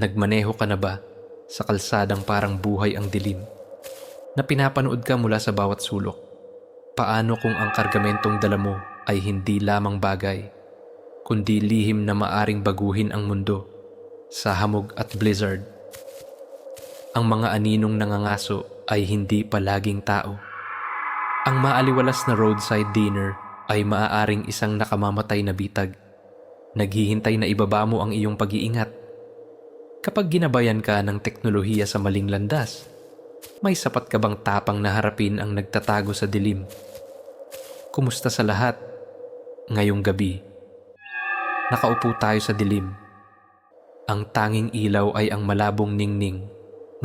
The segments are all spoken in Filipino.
Nagmaneho ka na ba sa kalsadang parang buhay ang dilim na pinapanood ka mula sa bawat sulok? Paano kung ang kargamentong dala mo ay hindi lamang bagay, kundi lihim na maaring baguhin ang mundo sa hamog at blizzard? Ang mga aninong nangangaso ay hindi palaging tao. Ang maaliwalas na roadside dinner ay maaaring isang nakamamatay na bitag, naghihintay na ibaba mo ang iyong pag-iingat. Kapag ginabayan ka ng teknolohiya sa maling landas, may sapat ka bang tapang na harapin ang nagtatago sa dilim? Kumusta sa lahat? Ngayong gabi, nakaupo tayo sa dilim. Ang tanging ilaw ay ang malabong ningning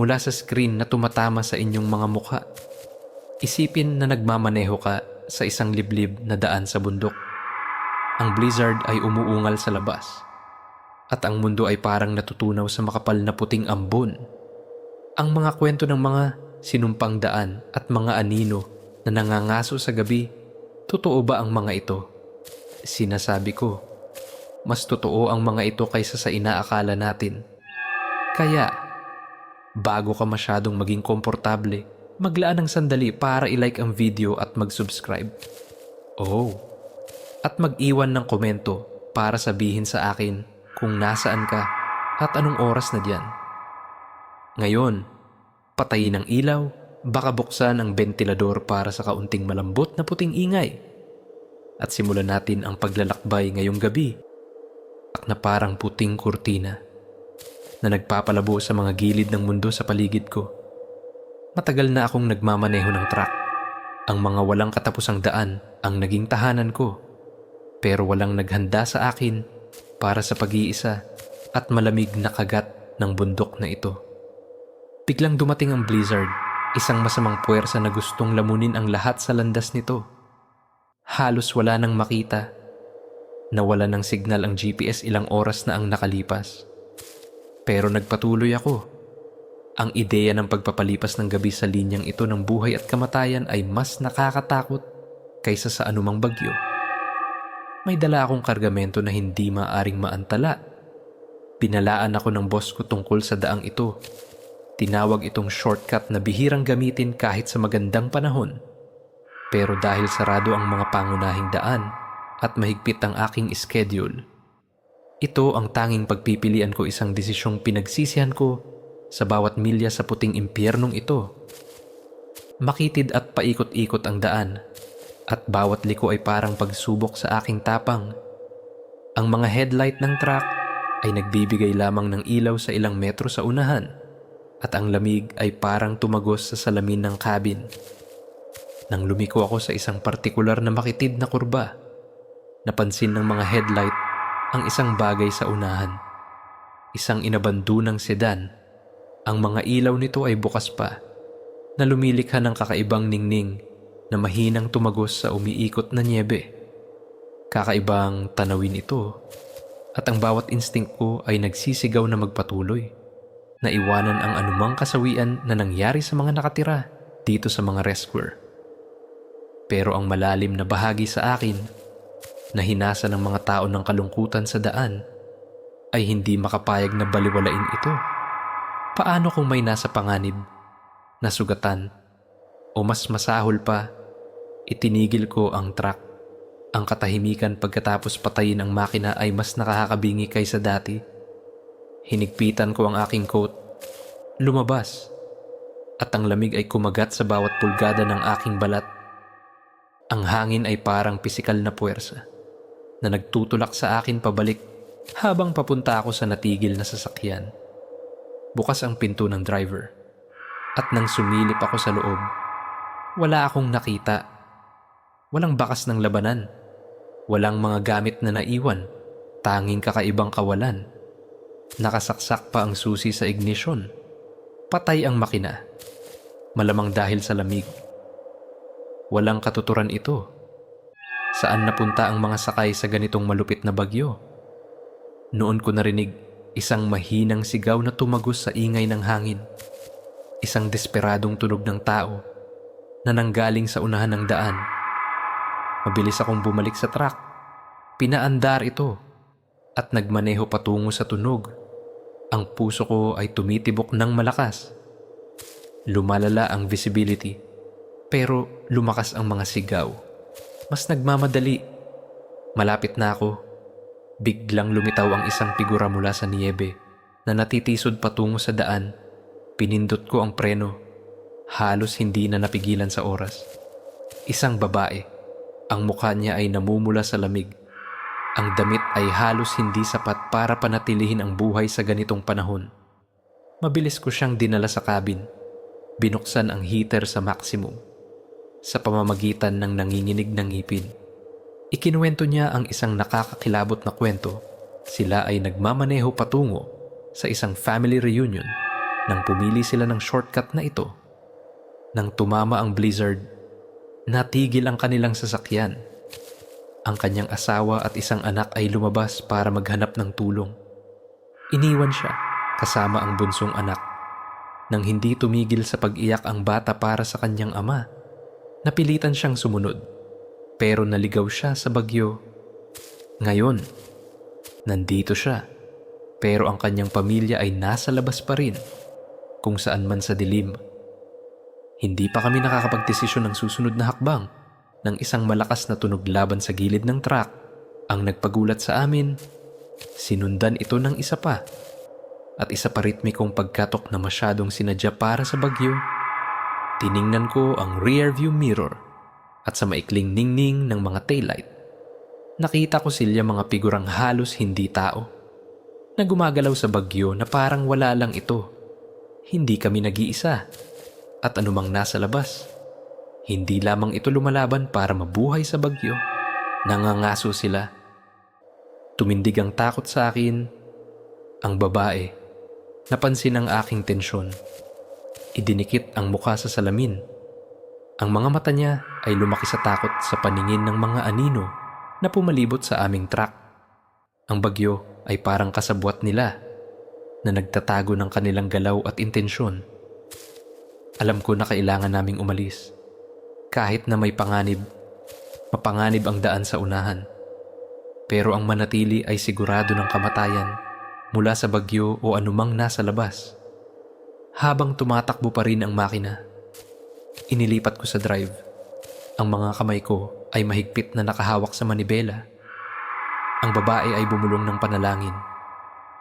mula sa screen na tumatama sa inyong mga mukha. Isipin na nagmamaneho ka sa isang liblib na daan sa bundok. Ang blizzard ay umuungal sa labas, at ang mundo ay parang natutunaw sa makapal na puting ambon. Ang mga kwento ng mga sinumpang daan at mga anino na nangangaso sa gabi, totoo ba ang mga ito? Sinasabi ko, mas totoo ang mga ito kaysa sa inaakala natin. Kaya, bago ka masyadong maging komportable, maglaan ng sandali para i-like ang video at mag-subscribe. At mag-iwan ng komento para sabihin sa akin kung nasaan ka at anong oras na diyan. Ngayon, patayin ang ilaw, baka buksan ang bentilador para sa kaunting malambot na puting ingay. At simulan natin ang paglalakbay ngayong gabi na parang puting kurtina na nagpapalabo sa mga gilid ng mundo sa paligid ko. Matagal na akong nagmamaneho ng truck. Ang mga walang katapusang daan ang naging tahanan ko, pero walang naghanda sa akin para sa pag-iisa at malamig na kagat ng bundok na ito. Biglang dumating ang blizzard, isang masamang puwersa na gustong lamunin ang lahat sa landas nito. Halos wala nang makita. Nawala ng signal ang GPS ilang oras na ang nakalipas. Pero nagpatuloy ako. Ang ideya ng pagpapalipas ng gabi sa linyang ito ng buhay at kamatayan ay mas nakakatakot kaysa sa anumang bagyo. May dala akong kargamento na hindi maaring maantala. Pinalaan ako ng boss ko tungkol sa daang ito. Tinawag itong shortcut na bihirang gamitin kahit sa magandang panahon. Pero dahil sarado ang mga pangunahing daan at mahigpit ang aking schedule, ito ang tanging pagpipilian ko, isang desisyong pinagsisihan ko sa bawat milya sa puting impyernong ito. Makitid at paikot-ikot ang daan, at bawat liko ay parang pagsubok sa aking tapang. Ang mga headlight ng truck ay nagbibigay lamang ng ilaw sa ilang metro sa unahan, at ang lamig ay parang tumagos sa salamin ng cabin. Nang lumiko ako sa isang partikular na makitid na kurba, napansin ng mga headlight ang isang bagay sa unahan. Isang inabandunang sedan. Ang mga ilaw nito ay bukas pa, na lumilikha ng kakaibang ningning na mahinang tumagos sa umiikot na nyebe. Kakaibang tanawin ito, at ang bawat instinct ko ay nagsisigaw na magpatuloy, na iwanan ang anumang kasawian na nangyari sa mga nakatira dito sa mga rescuer. Pero ang malalim na bahagi sa akin, na hinasa ng mga tao ng kalungkutan sa daan, ay hindi makapayag na baliwalain ito. Paano kung may nasa panganib, nasugatan, o mas masahol pa, itinigil ko ang truck. Ang katahimikan pagkatapos patayin ang makina ay mas nakakabingi kaysa dati. Hinigpitan ko ang aking coat, lumabas, at ang lamig ay kumagat sa bawat pulgada ng aking balat. Ang hangin ay parang pisikal na puwersa na nagtutulak sa akin pabalik habang papunta ako sa natigil na sasakyan. Bukas ang pinto ng driver, at nang sumilip ako sa loob, wala akong nakita. Walang bakas ng labanan, walang mga gamit na naiwan, tanging kakaibang kawalan. Nakasaksak pa ang susi sa ignition. Patay ang makina, malamang dahil sa lamig. Walang katuturan ito. Saan napunta ang mga sakay sa ganitong malupit na bagyo? Noon ko narinig isang mahinang sigaw na tumagos sa ingay ng hangin. Isang desperadong tunog ng tao na nanggaling sa unahan ng daan. Mabilis akong bumalik sa truck. Pinaandar ito at nagmaneho patungo sa tunog. Ang puso ko ay tumitibok ng malakas. Lumalala ang visibility, pero lumakas ang mga sigaw. Mas nagmamadali. Malapit na ako. Biglang lumitaw ang isang figura mula sa niyebe na natitisod patungo sa daan. Pinindot ko ang preno. Halos hindi na napigilan sa oras. Isang babae. Ang mukha niya ay namumula sa lamig. Ang damit ay halos hindi sapat para panatilihin ang buhay sa ganitong panahon. Mabilis ko siyang dinala sa cabin. Binuksan ang heater sa maximum. Sa pamamagitan ng nanginginig ng ngipin. Ikinuwento niya ang isang nakakakilabot na kwento. Sila ay nagmamaneho patungo sa isang family reunion nang pumili sila ng shortcut na ito. Nang tumama ang blizzard, natigil ang kanilang sasakyan. Ang kanyang asawa at isang anak ay lumabas para maghanap ng tulong. Iniwan siya kasama ang bunsong anak. Nang hindi tumigil sa pag-iyak ang bata para sa kanyang ama, napilitan siyang sumunod. Pero naligaw siya sa bagyo. Ngayon, nandito siya. Pero ang kanyang pamilya ay nasa labas pa rin, kung saan man sa dilim. Hindi pa kami nakakapagdesisyon ng susunod na hakbang nang isang malakas na tunog laban sa gilid ng truck ang nagpagulat sa amin. Sinundan ito ng isa pa at isa pa ritmikong pagkatok na masyadong sinadya para sa bagyo. Tiningnan ko ang rear view mirror at sa maikling ningning ng mga taillight, nakita ko sila mga figurang halos hindi tao na gumagalaw sa bagyo na parang wala lang ito. Hindi kami nag-iisa at anumang nasa labas. Hindi lamang ito lumalaban para mabuhay sa bagyo. Nangangaso sila. Tumindig ang takot sa akin. Ang babae. Napansin ang aking tensyon. Idinikit ang mukha sa salamin. Ang mga mata niya ay lumaki sa takot sa paningin ng mga anino na pumalibot sa aming truck. Ang bagyo ay parang kasabwat nila na nagtatago ng kanilang galaw at intensyon. Alam ko na kailangan naming umalis. Kahit na may panganib, mapanganib ang daan sa unahan. Pero ang manatili ay sigurado ng kamatayan mula sa bagyo o anumang nasa labas. Habang tumatakbo pa rin ang makina, inilipat ko sa drive. Ang mga kamay ko ay mahigpit na nakahawak sa manibela. Ang babae ay bumulong ng panalangin.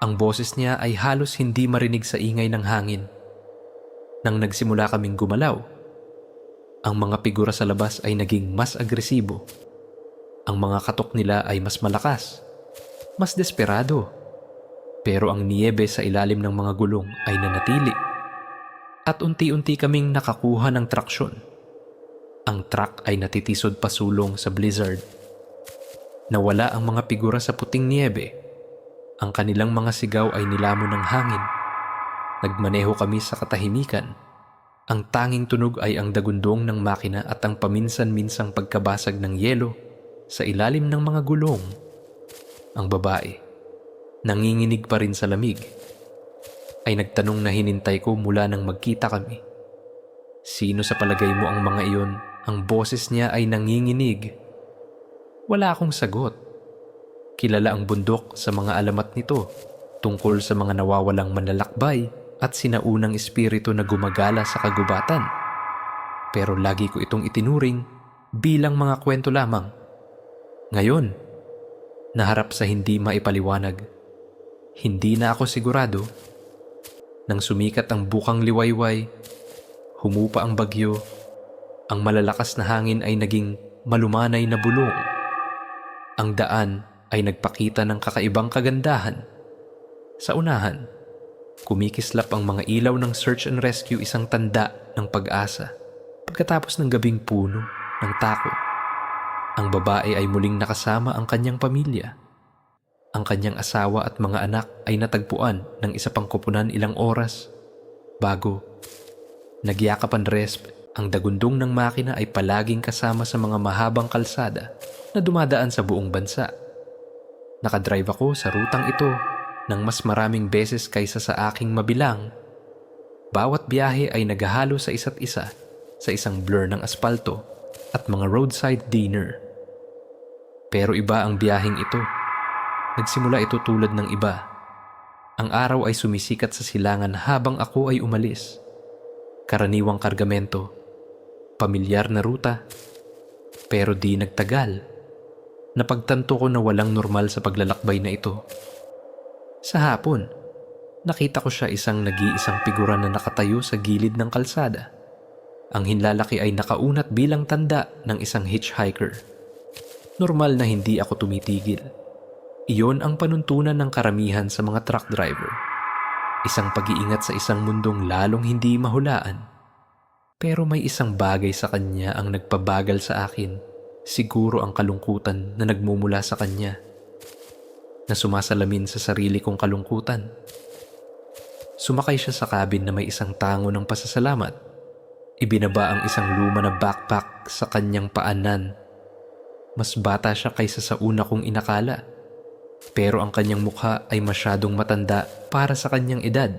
Ang boses niya ay halos hindi marinig sa ingay ng hangin. Nang nagsimula kaming gumalaw, ang mga figura sa labas ay naging mas agresibo. Ang mga katok nila ay mas malakas, mas desperado. Pero ang niyebe sa ilalim ng mga gulong ay nanatili. At unti-unti kaming nakakuha ng traksyon. Ang truck ay natitisod pasulong sa blizzard. Nawala ang mga figura sa puting niyebe. Ang kanilang mga sigaw ay nilamon ng hangin. Nagmaneho kami sa katahimikan. Ang tanging tunog ay ang dagundong ng makina at ang paminsan-minsang pagkabasag ng yelo sa ilalim ng mga gulong. Ang babae, nanginginig pa rin sa lamig, ay nagtanong na hinintay ko mula nang magkita kami. Sino sa palagay mo ang mga iyon? Ang boses niya ay nanginginig. Wala akong sagot. Kilala ang bundok sa mga alamat nito tungkol sa mga nawawalang manlalakbay at sinaunang espiritu na gumagala sa kagubatan. Pero lagi ko itong itinuring bilang mga kwento lamang. Ngayon, naharap sa hindi maipaliwanag, hindi na ako sigurado. Nang sumikat ang bukang liwayway, humupa ang bagyo, ang malalakas na hangin ay naging malumanay na bulong. Ang daan ay nagpakita ng kakaibang kagandahan. Sa unahan, kumikislap ang mga ilaw ng search and rescue, isang tanda ng pag-asa. Pagkatapos ng gabing puno ng takot, ang babae ay muling nakasama ang kanyang pamilya. Ang kanyang asawa at mga anak ay natagpuan ng isa pang koponan ilang oras bago. Nagyakapan resp, ang dagundong ng makina ay palaging kasama sa mga mahabang kalsada na dumadaan sa buong bansa. Nakadrive ako sa rutang ito ng mas maraming beses kaysa sa aking mabilang. Bawat biyahe ay naghahalo sa isa't isa sa isang blur ng aspalto at mga roadside dinner. Pero iba ang biyaheng ito. Nagsimula ito tulad ng iba. Ang araw ay sumisikat sa silangan habang ako ay umalis. Karaniwang kargamento, pamilyar na ruta, pero di nagtagal. Napagtanto ko na walang normal sa paglalakbay na ito. Sa hapon, nakita ko siya isang nag-iisang figura na nakatayo sa gilid ng kalsada. Ang hinlalaki ay nakaunat bilang tanda ng isang hitchhiker. Normal na hindi ako tumitigil. Iyon ang panuntunan ng karamihan sa mga truck driver. Isang pag-iingat sa isang mundong lalong hindi mahulaan. Pero may isang bagay sa kanya ang nagpabagal sa akin. Siguro ang kalungkutan na nagmumula sa kanya, na sumasalamin sa sarili kong kalungkutan. Sumakay siya sa cabin na may isang tango ng pasasalamat. Ibinaba ang isang luma na backpack sa kanyang paanan. Mas bata siya kaysa sa una kong inakala. Pero ang kanyang mukha ay masyadong matanda para sa kanyang edad.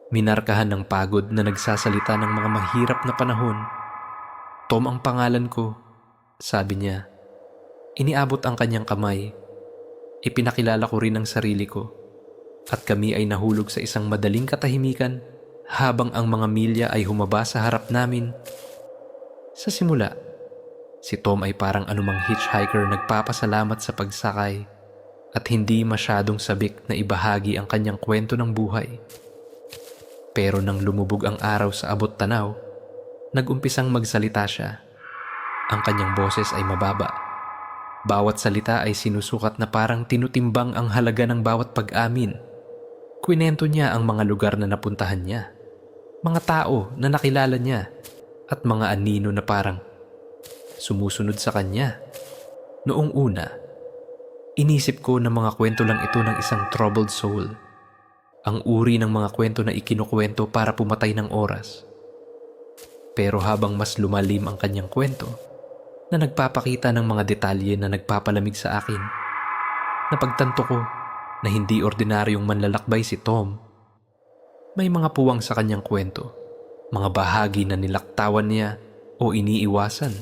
Minarkahan ng pagod na nagsasalita ng mga mahirap na panahon. Tom ang pangalan ko, sabi niya. Iniabot ang kanyang kamay. Ipinakilala ko rin ang sarili ko. At kami ay nahulog sa isang madaling katahimikan habang ang mga milya ay humaba sa harap namin. Sa simula, si Tom ay parang anumang hitchhiker nagpapasalamat sa pagsakay at hindi masyadong sabik na ibahagi ang kanyang kwento ng buhay. Pero nang lumubog ang araw sa abot tanaw, nag-umpisang magsalita siya. Ang kanyang boses ay mababa. Bawat salita ay sinusukat na parang tinutimbang ang halaga ng bawat pag-amin. Kwinento niya ang mga lugar na napuntahan niya, mga tao na nakilala niya, at mga anino na parang sumusunod sa kanya. Noong una, inisip ko na mga kwento lang ito ng isang troubled soul. Ang uri ng mga kwento na ikinukwento para pumatay ng oras. Pero habang mas lumalim ang kanyang kwento, na nagpapakita ng mga detalye na nagpapalamig sa akin, napagtanto ko na hindi ordinaryong manlalakbay si Tom. May mga puwang sa kanyang kwento, mga bahagi na nilaktawan niya o iniiwasan.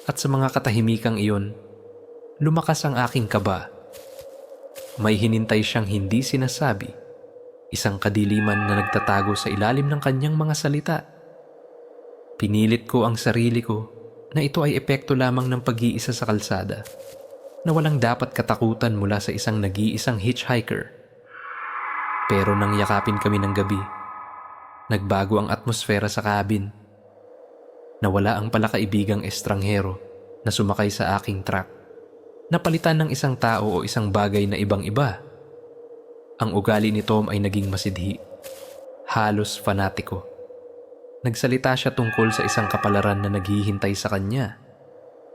At sa mga katahimikang iyon, lumakas ang aking kaba. May hinintay siyang hindi sinasabi, isang kadiliman na nagtatago sa ilalim ng kanyang mga salita. Pinilit ko ang sarili ko na ito ay epekto lamang ng pag-iisa sa kalsada, na walang dapat katakutan mula sa isang nag-iisang hitchhiker. Pero nang yakapin kami ng gabi, nagbago ang atmosfera sa cabin. Nawala ang palakaibigang estranghero na sumakay sa aking truck. Napalitan ng isang tao o isang bagay na ibang-iba. Ang ugali ni Tom ay naging masidhi, halos fanatiko. Nagsalita siya tungkol sa isang kapalaran na naghihintay sa kanya,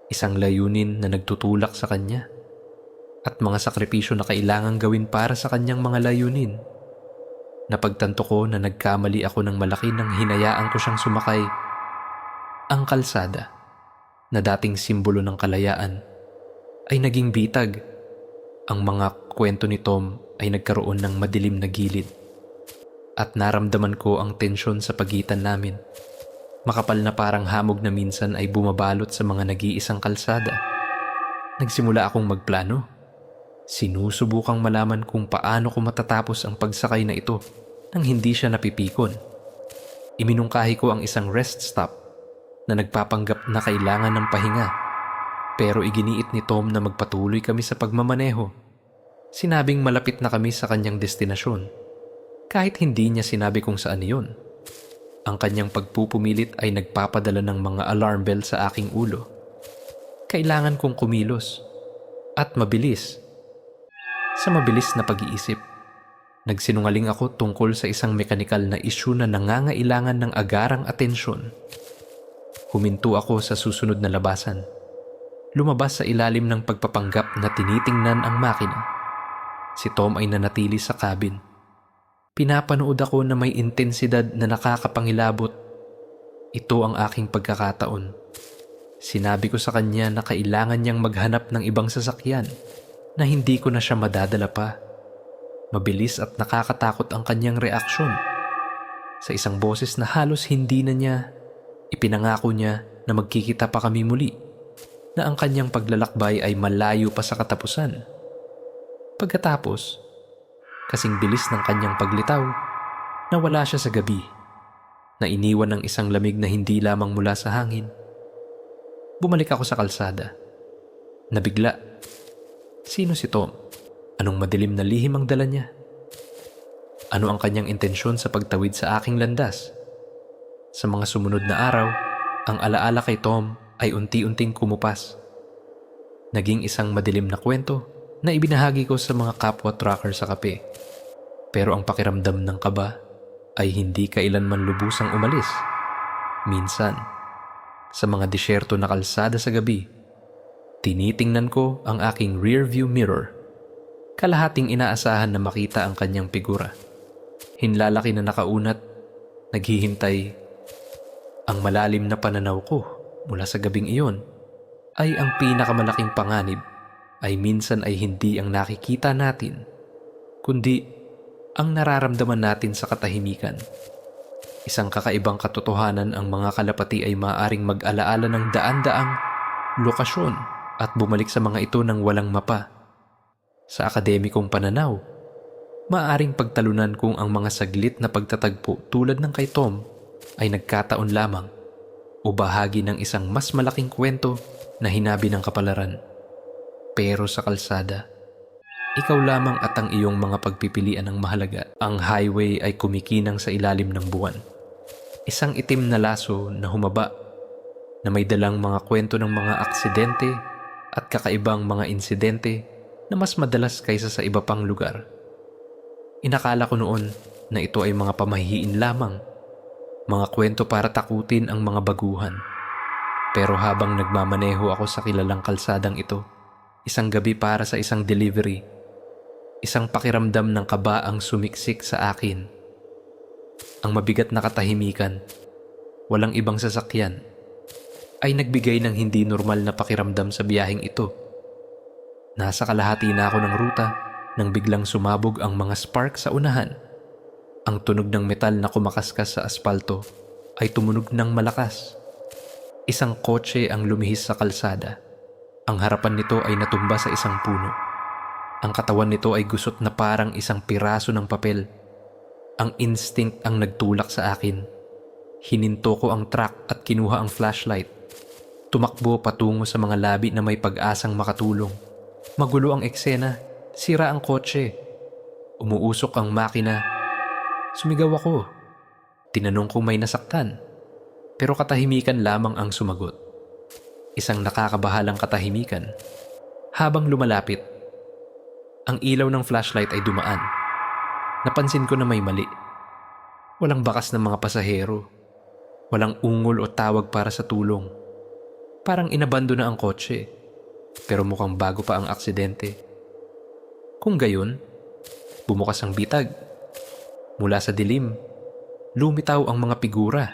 isang layunin na nagtutulak sa kanya, at mga sakripisyo na kailangang gawin para sa kanyang mga layunin. Napagtanto ko na nagkamali ako ng malaki nang hinayaan ko siyang sumakay. Ang kalsada, na dating simbolo ng kalayaan, ay naging bitag. Ang mga kwento ni Tom ay nagkaroon ng madilim na gilid. At naramdaman ko ang tensyon sa pagitan namin. Makapal na parang hamog na minsan ay bumabalot sa mga nag-iisang kalsada. Nagsimula akong magplano. Sinusubukang malaman kung paano ko matatapos ang pagsakay na ito nang hindi siya napipikon. Iminungkahi ko ang isang rest stop na nagpapanggap na kailangan ng pahinga. Pero iginiit ni Tom na magpatuloy kami sa pagmamaneho. Sinabing malapit na kami sa kanyang destinasyon. Kahit hindi niya sinabi kung saan iyon. Ang kanyang pagpupumilit ay nagpapadala ng mga alarm bell sa aking ulo. Kailangan kong kumilos. At mabilis. Sa mabilis na pag-iisip, nagsinungaling ako tungkol sa isang mekanikal na isyu na nangangailangan ng agarang atensyon. Huminto ako sa susunod na labasan. Lumabas sa ilalim ng pagpapanggap na tinitingnan ang makina. Si Tom ay nanatili sa cabin. Pinapanood ako na may intensidad na nakakapangilabot. Ito ang aking pagkakataon. Sinabi ko sa kanya na kailangan niyang maghanap ng ibang sasakyan na hindi ko na siya madadala pa. Mabilis at nakakatakot ang kanyang reaksyon. Sa isang boses na halos hindi na niya, ipinangako niya na magkikita pa kami muli, na ang kanyang paglalakbay ay malayo pa sa katapusan. Pagkatapos, Kasing bilis ng kanyang paglitaw, nawala siya sa gabi, na iniwan ng isang lamig na hindi lamang mula sa hangin. Bumalik ako sa kalsada. Nabigla. Sino si Tom? Anong madilim na lihim ang dala niya? Ano ang kanyang intensyon sa pagtawid sa aking landas? Sa mga sumunod na araw, ang alaala kay Tom ay unti-unting kumupas. Naging isang madilim na kwento na ibinahagi ko sa mga kapwa trucker sa kape. Pero ang pakiramdam ng kaba ay hindi kailanman lubusang umalis. Minsan, sa mga disyerto na kalsada sa gabi, tinitingnan ko ang aking rearview mirror. Kalahating inaasahan na makita ang kanyang figura. Hinlalaki na nakaunat, naghihintay. Ang malalim na pananaw ko mula sa gabing iyon ay ang pinakamalaking panganib ay minsan ay hindi ang nakikita natin, kundi ang nararamdaman natin sa katahimikan. Isang kakaibang katotohanan, ang mga kalapati ay maaaring mag-alaala ng daan-daang lokasyon at bumalik sa mga ito ng walang mapa. Sa akademikong pananaw, maaaring pagtalunan kung ang mga saglit na pagtatagpo tulad ng kay Tom ay nagkataon lamang o bahagi ng isang mas malaking kwento na hinabi ng kapalaran. Pero sa kalsada, ikaw lamang at ang iyong mga pagpipilian ang mahalaga. Ang highway ay kumikinang sa ilalim ng buwan. Isang itim na laso na humaba na may dalang mga kwento ng mga aksidente at kakaibang mga insidente na mas madalas kaysa sa iba pang lugar. Inakala ko noon na ito ay mga pamahihiin lamang, mga kwento para takutin ang mga baguhan. Pero habang nagmamaneho ako sa kilalang kalsadang ito, isang gabi para sa isang delivery, isang pakiramdam ng kaba ang sumiksik sa akin. Ang mabigat na katahimikan, walang ibang sasakyan, ay nagbigay ng hindi normal na pakiramdam sa biyaheng ito. Nasa kalahati na ako ng ruta nang biglang sumabog ang mga spark sa unahan. Ang tunog ng metal na kumakaskas sa aspalto ay tumunog ng malakas. Isang kotse ang lumihis sa kalsada. Ang harapan nito ay natumba sa isang puno. Ang katawan nito ay gusot na parang isang piraso ng papel. Ang instinct ang nagtulak sa akin. Hininto ko ang truck at kinuha ang flashlight. Tumakbo patungo sa mga labi na may pag-asang makatulong. Magulo ang eksena, sira ang kotse. Umuusok ang makina. Sumigaw ako. Tinanong kung may nasaktan. Pero katahimikan lamang ang sumagot. Isang nakakabahalang katahimikan. Habang lumalapit, ang ilaw ng flashlight ay dumaan. Napansin ko na may mali. Walang bakas ng mga pasahero. Walang ungol o tawag para sa tulong. Parang inabando na ang kotse. Pero mukhang bago pa ang aksidente. Kung gayon, bumukas ang bitag. Mula sa dilim, lumitaw ang mga figura.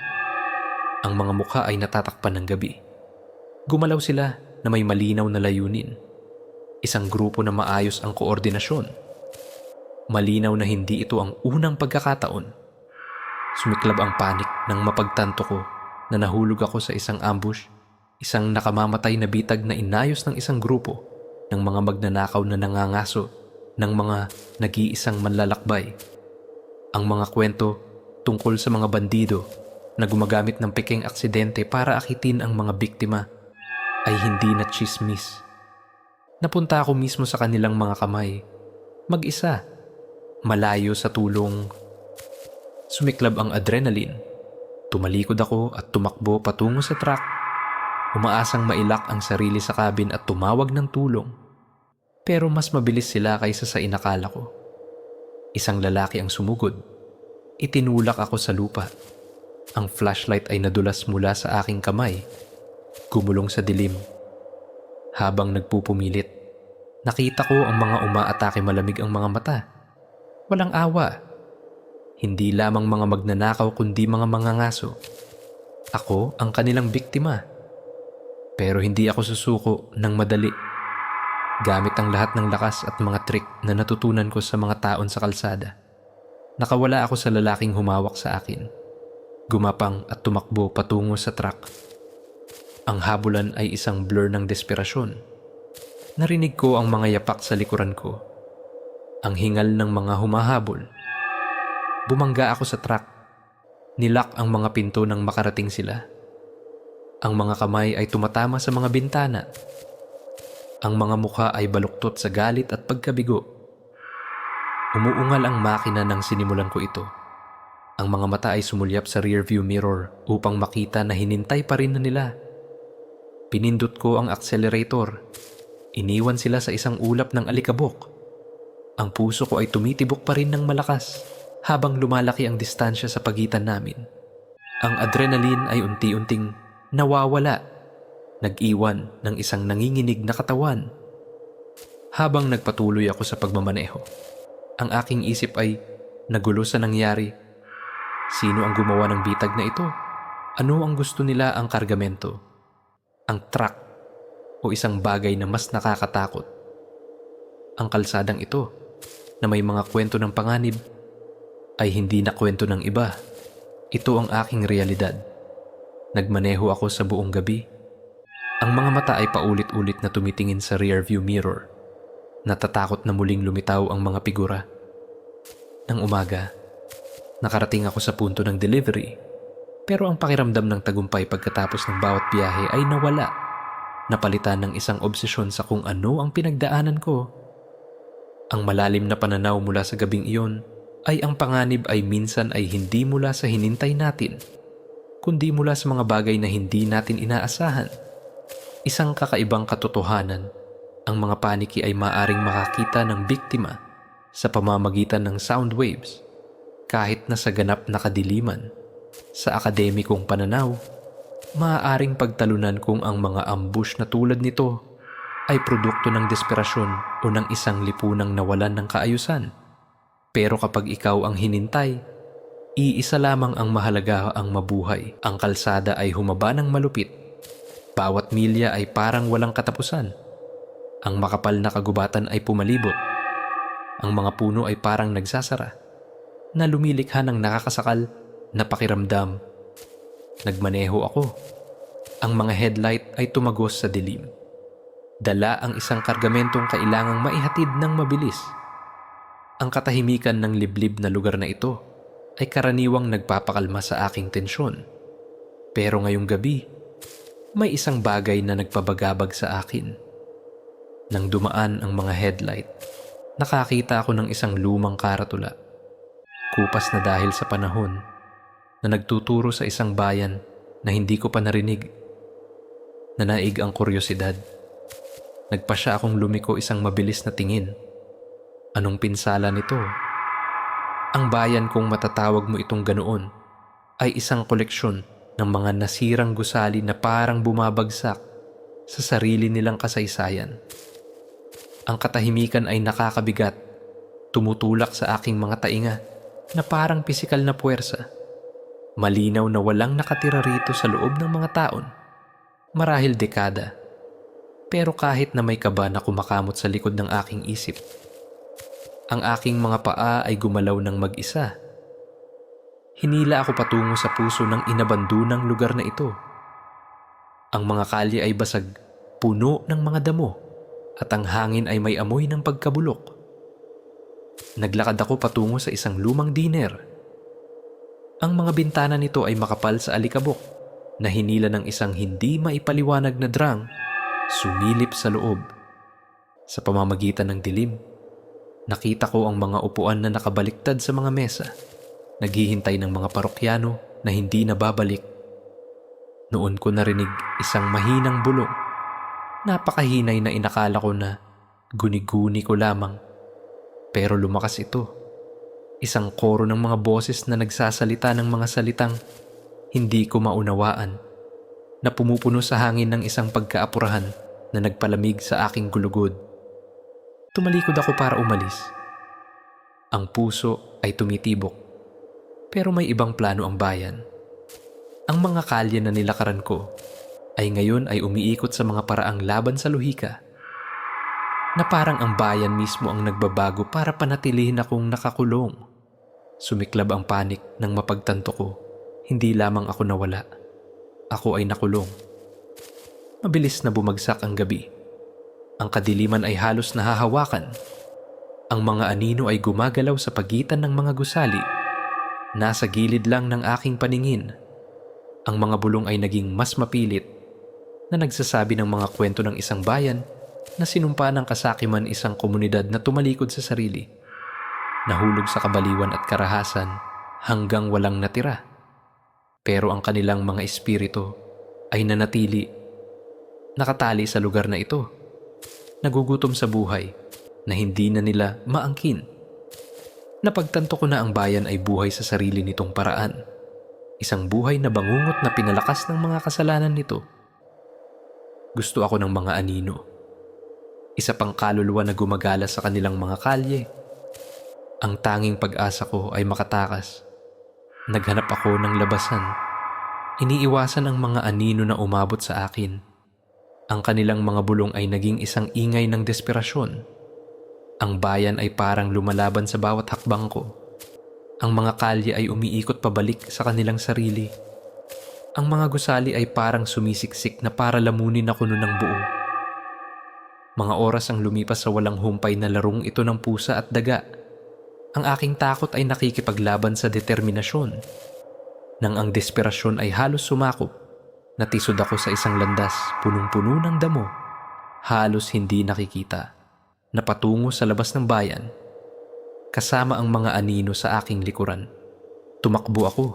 Ang mga mukha ay natatakpan ng gabi. Gumalaw sila na may malinaw na layunin. Isang grupo na maayos ang koordinasyon. Malinaw na hindi ito ang unang pagkakataon. Sumiklab ang panik nang mapagtanto ko na nahulog ako sa isang ambush, isang nakamamatay na bitag na inayos ng isang grupo ng mga magnanakaw na nangangaso ng mga nag-iisang manlalakbay. Ang mga kwento tungkol sa mga bandido na gumagamit ng pekeng aksidente para akitin ang mga biktima ay hindi na tsismis. Napunta ako mismo sa kanilang mga kamay, mag-isa, malayo sa tulong. Sumiklab ang adrenaline. Tumalikod ako at tumakbo patungo sa truck. Umaasang mailak ang sarili sa cabin at tumawag ng tulong. Pero mas mabilis sila kaysa sa inakala ko. Isang lalaki ang sumugod. Itinulak ako sa lupa. Ang flashlight ay nadulas mula sa aking kamay. Gumulong sa dilim. Habang nagpupumilit, nakita ko ang mga umaatake malamig ang mga mata. Walang awa. Hindi lamang mga magnanakaw kundi mga mangangaso. Ako ang kanilang biktima. Pero hindi ako susuko ng madali. Gamit ang lahat ng lakas at mga trick na natutunan ko sa mga taon sa kalsada. Nakawala ako sa lalaking humawak sa akin. Gumapang at tumakbo patungo sa truck. Ang habulan ay isang blur ng desperasyon. Narinig ko ang mga yapak sa likuran ko. ang hingal ng mga humahabol. Bumangga ako sa truck. Nilak ang mga pinto nang makarating sila. Ang mga kamay ay tumatama sa mga bintana. Ang mga mukha ay baluktot sa galit at pagkabigo. Umuungal ang makina nang sinimulan ko ito. Ang mga mata ay sumulyap sa rearview mirror upang makita na hinintay pa rin na nila. Pinindot ko ang accelerator. Iniwan sila sa isang ulap ng alikabok. Ang puso ko ay tumitibok pa rin ng malakas habang lumalaki ang distansya sa pagitan namin. Ang adrenaline ay unti-unting nawawala, nag-iwan ng isang nanginginig na katawan. Habang nagpatuloy ako sa pagmamaneho, ang aking isip ay nagulo sa nangyari. Sino ang gumawa ng bitag na ito? Ano ang gusto nila, ang kargamento? Ang truck o isang bagay na mas nakakatakot? Ang kalsadang ito na may mga kwento ng panganib ay hindi na kwento ng iba. Ito ang aking realidad. Nagmaneho ako sa buong gabi. Ang mga mata ay paulit-ulit na tumitingin sa rearview mirror. Natatakot na muling lumitaw ang mga figura. Nang umaga, nakarating ako sa punto ng delivery, pero ang pakiramdam ng tagumpay pagkatapos ng bawat biyahe ay nawala. Napalitan ng isang obsesyon sa kung ano ang pinagdaanan ko. Ang malalim na pananaw mula sa gabing iyon ay ang panganib ay minsan ay hindi mula sa hinintay natin, kundi mula sa mga bagay na hindi natin inaasahan. Isang kakaibang katotohanan, ang mga paniki ay maaring makakita ng biktima sa pamamagitan ng sound waves. Kahit na sa ganap na kadiliman, sa akademikong pananaw, maaaring pagtalunan kung ang mga ambush na tulad nito ay produkto ng desperasyon o ng isang lipunang nawalan ng kaayusan. Pero kapag ikaw ang hinintay, iisa lamang ang mahalaga, ang mabuhay. Ang kalsada ay humaba ng malupit. Bawat milya ay parang walang katapusan. Ang makapal na kagubatan ay pumalibot. Ang mga puno ay parang nagsasara, na lumilikha ng nakakasakal na pakiramdam. Nagmaneho ako. Ang mga headlight ay tumagos sa dilim. Dala ang isang kargamentong kailangang maihatid ng mabilis. Ang katahimikan ng liblib na lugar na ito ay karaniwang nagpapakalma sa aking tensyon. Pero ngayong gabi, may isang bagay na nagpabagabag sa akin. Nang dumaan ang mga headlight, nakakita ako ng isang lumang karatula. Kupas na dahil sa panahon, na nagtuturo sa isang bayan na hindi ko pa narinig. Nanaig ang kuryosidad. Nagpasya akong lumiko isang mabilis na tingin. Anong pinsala nito? Ang bayan, kung matatawag mo itong ganoon, ay isang koleksyon ng mga nasirang gusali na parang bumabagsak sa sarili nilang kasaysayan. Ang katahimikan ay nakakabigat, tumutulak sa aking mga tainga na parang pisikal na puwersa. Malinaw na walang nakatira rito sa loob ng mga taon, marahil dekada. Pero kahit na may kaba na kumakamot sa likod ng aking isip, ang aking mga paa ay gumalaw ng mag-isa. Hinila ako patungo sa puso ng inabandunang lugar na ito. Ang mga kalye ay basag, puno ng mga damo, at ang hangin ay may amoy ng pagkabulok. Naglakad ako patungo sa isang lumang diner. Ang mga bintana nito ay makapal sa alikabok na hinila ng isang hindi maipaliwanag na drang sumilip sa loob. Sa pamamagitan ng dilim, nakita ko ang mga upuan na nakabaliktad sa mga mesa, naghihintay ng mga parokyano na hindi na babalik. Noon ko narinig isang mahinang bulong. Napakahinay na inakala ko na guni-guni ko lamang. Pero lumakas ito. Isang koro ng mga boses na nagsasalita ng mga salitang hindi ko maunawaan, na pumupuno sa hangin ng isang pagkaapurahan na nagpalamig sa aking gulugod. Tumalikod ako para umalis. Ang puso ay tumitibok, pero may ibang plano ang bayan. Ang mga kalye na nilakaran ko ay ngayon ay umiikot sa mga paraang laban sa luhika, na parang ang bayan mismo ang nagbabago para panatilihin akong nakakulong. Sumiklab ang panik nang mapagtanto ko, hindi lamang ako nawala, ako ay nakulong. Mabilis na bumagsak ang gabi. Ang kadiliman ay halos nahahawakan. Ang mga anino ay gumagalaw sa pagitan ng mga gusali. Nasa gilid lang ng aking paningin. Ang mga bulong ay naging mas mapilit na nagsasabi ng mga kwento ng isang bayan na sinumpa ng kasakiman isang komunidad na tumalikod sa sarili. Nahulog sa kabaliwan at karahasan hanggang walang natira. Pero ang kanilang mga espiritu ay nanatili, nakatali sa lugar na ito. Nagugutom sa buhay na hindi na nila maangkin. Napagtanto ko na ang bayan ay buhay sa sarili nitong paraan. Isang buhay na bangungot na pinalakas ng mga kasalanan nito. Gusto ako ng mga anino. Isa pang kaluluwa na gumagala sa kanilang mga kalye. Ang tanging pag-asa ko ay makatakas. Naghanap ako ng labasan. Iniiwasan ang mga anino na umabot sa akin. Ang kanilang mga bulong ay naging isang ingay ng desperasyon. Ang bayan ay parang lumalaban sa bawat hakbang ko. Ang mga kalye ay umiikot pabalik sa kanilang sarili. Ang mga gusali ay parang sumisiksik na para lamunin ako nun ng buo. Mga oras ang lumipas sa walang humpay na larong ito ng pusa at daga. Ang aking takot ay nakikipaglaban sa determinasyon. Nang ang desperasyon ay halos sumakop, natisod ako sa isang landas punong-puno ng damo. Halos hindi nakikita. Napatungo sa labas ng bayan, kasama ang mga anino sa aking likuran. Tumakbo ako,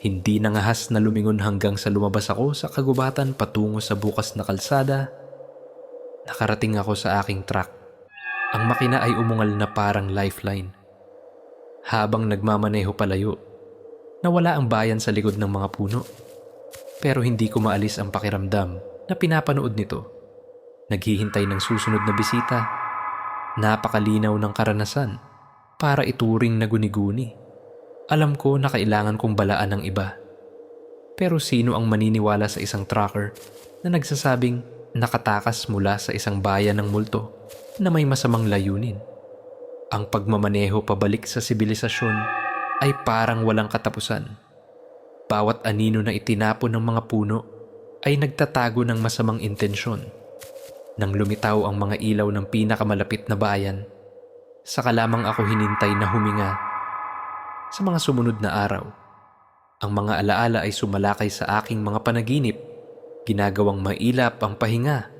hindi nangahas na lumingon hanggang sa lumabas ako sa kagubatan patungo sa bukas na kalsada. Nakarating ako sa aking truck. Ang makina ay umungal na parang lifeline. Habang nagmamaneho palayo, nawala ang bayan sa likod ng mga puno. Pero hindi ko maalis ang pakiramdam na pinapanood nito. Naghihintay ng susunod na bisita. Napakalinaw ng karanasan para ituring na guni-guni. Alam ko na kailangan kong balaan ng iba. Pero sino ang maniniwala sa isang trucker na nagsasabing nakatakas mula sa isang bayan ng multo na may masamang layunin? Ang pagmamaneho pabalik sa sibilisasyon ay parang walang katapusan. Bawat anino na itinapon ng mga puno ay nagtatago ng masamang intensyon. Nang lumitaw ang mga ilaw ng pinakamalapit na bayan, saka lamang ako hinintay na huminga. Sa mga sumunod na araw, ang mga alaala ay sumalakay sa aking mga panaginip, ginagawang mailap ang pahinga.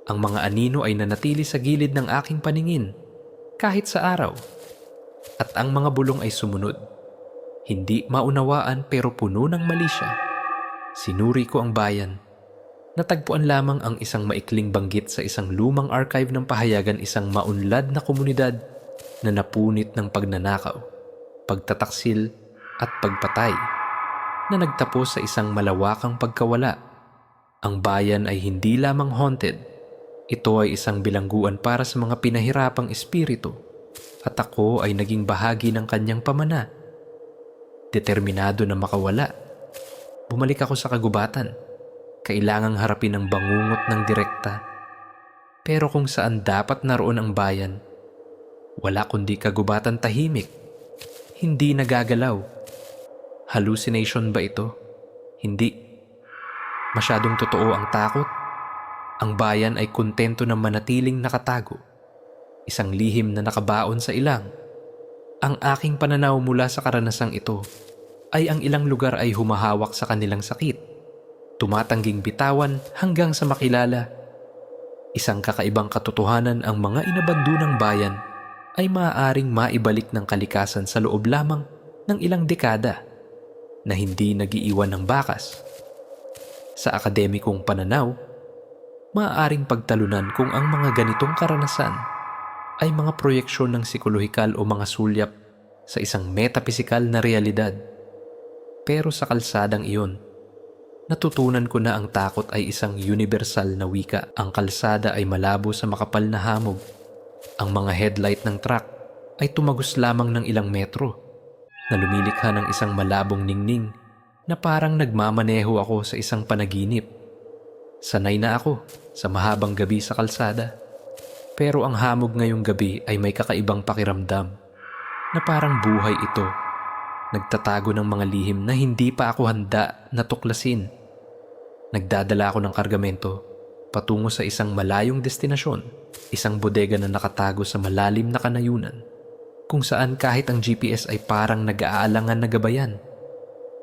Ang mga anino ay nanatili sa gilid ng aking paningin, kahit sa araw. At ang mga bulong ay sumunod. Hindi maunawaan pero puno ng mali siya. Sinuri ko ang bayan. Natagpuan lamang ang isang maikling banggit sa isang lumang archive ng pahayagan, isang maunlad na komunidad na napunit ng pagnanakaw, pagtataksil at pagpatay na nagtapos sa isang malawakang pagkawala. Ang bayan ay hindi lamang haunted. Ito ay isang bilangguan para sa mga pinahirapang espiritu at ako ay naging bahagi ng kanyang pamana. Determinado na makawala, bumalik ako sa kagubatan. Kailangang harapin ang bangungot ng direkta. Pero kung saan dapat naroon ang bayan, wala kundi kagubatan tahimik. Hindi nagagalaw. Hallucination ba ito? Hindi. Masyadong totoo ang takot. Ang bayan ay kontento na manatiling nakatago. Isang lihim na nakabaon sa ilang. Ang aking pananaw mula sa karanasang ito ay ang ilang lugar ay humahawak sa kanilang sakit. Tumatangging bitawan hanggang sa makilala. Isang kakaibang katotohanan, ang mga inabando ng bayan ay maaaring maibalik ng kalikasan sa loob lamang ng ilang dekada na hindi nagiiwan ng bakas. Sa akademikong pananaw, maaaring pagtalunan kung ang mga ganitong karanasan ay mga proyeksyon ng psikolohikal o mga sulyap sa isang metapisikal na realidad. Pero sa kalsadang iyon, natutunan ko na ang takot ay isang universal na wika. Ang kalsada ay malabo sa makapal na hamog. Ang mga headlight ng truck ay tumagos lamang ng ilang metro na lumilikha ng isang malabong ningning na parang nagmamaneho ako sa isang panaginip. Sanay na ako sa mahabang gabi sa kalsada. Pero ang hamog ngayong gabi ay may kakaibang pakiramdam na parang buhay ito. Nagtatago ng mga lihim na hindi pa ako handa na tuklasin. Nagdadala ako ng kargamento patungo sa isang malayong destinasyon, isang bodega na nakatago sa malalim na kanayunan, kung saan kahit ang GPS ay parang nag-aalangan na gabayan.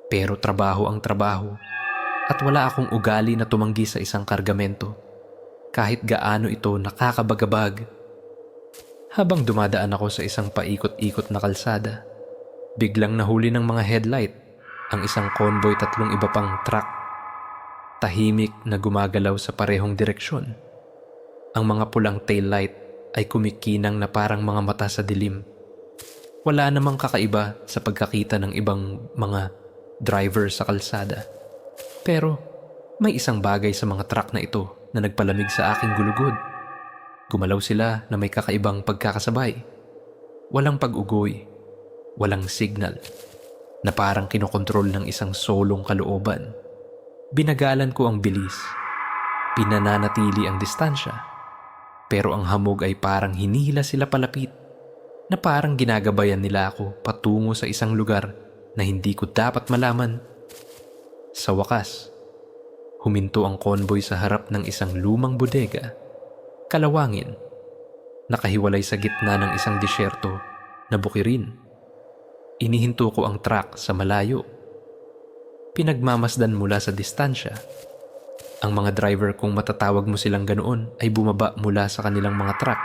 Pero trabaho ang trabaho, at wala akong ugali na tumanggi sa isang kargamento, kahit gaano ito nakakabagabag. Habang dumadaan ako sa isang paikot-ikot na kalsada, biglang nahuli ng mga headlight ang isang convoy 3 iba pang truck. Tahimik na gumagalaw sa parehong direksyon. Ang mga pulang taillight ay kumikinang na parang mga mata sa dilim. Wala namang kakaiba sa pagkakita ng ibang mga driver sa kalsada. Pero may isang bagay sa mga truck na ito na nagpalamig sa aking gulugod. Gumalaw sila na may kakaibang pagkakasabay. Walang pag-ugoy, walang signal, na parang kinokontrol ng isang solong kalooban. Binagalan ko ang bilis. Pinananatili ang distansya. Pero ang hamog ay parang hinihila sila palapit, na parang ginagabayan nila ako patungo sa isang lugar na hindi ko dapat malaman. Sa wakas, huminto ang convoy sa harap ng isang lumang bodega. Kalawangin, nakahiwalay sa gitna ng isang disyerto na bukirin. Inihinto ko ang truck sa malayo. Pinagmamasdan mula sa distansya. Ang mga driver, kung matatawag mo silang ganoon, ay bumaba mula sa kanilang mga truck,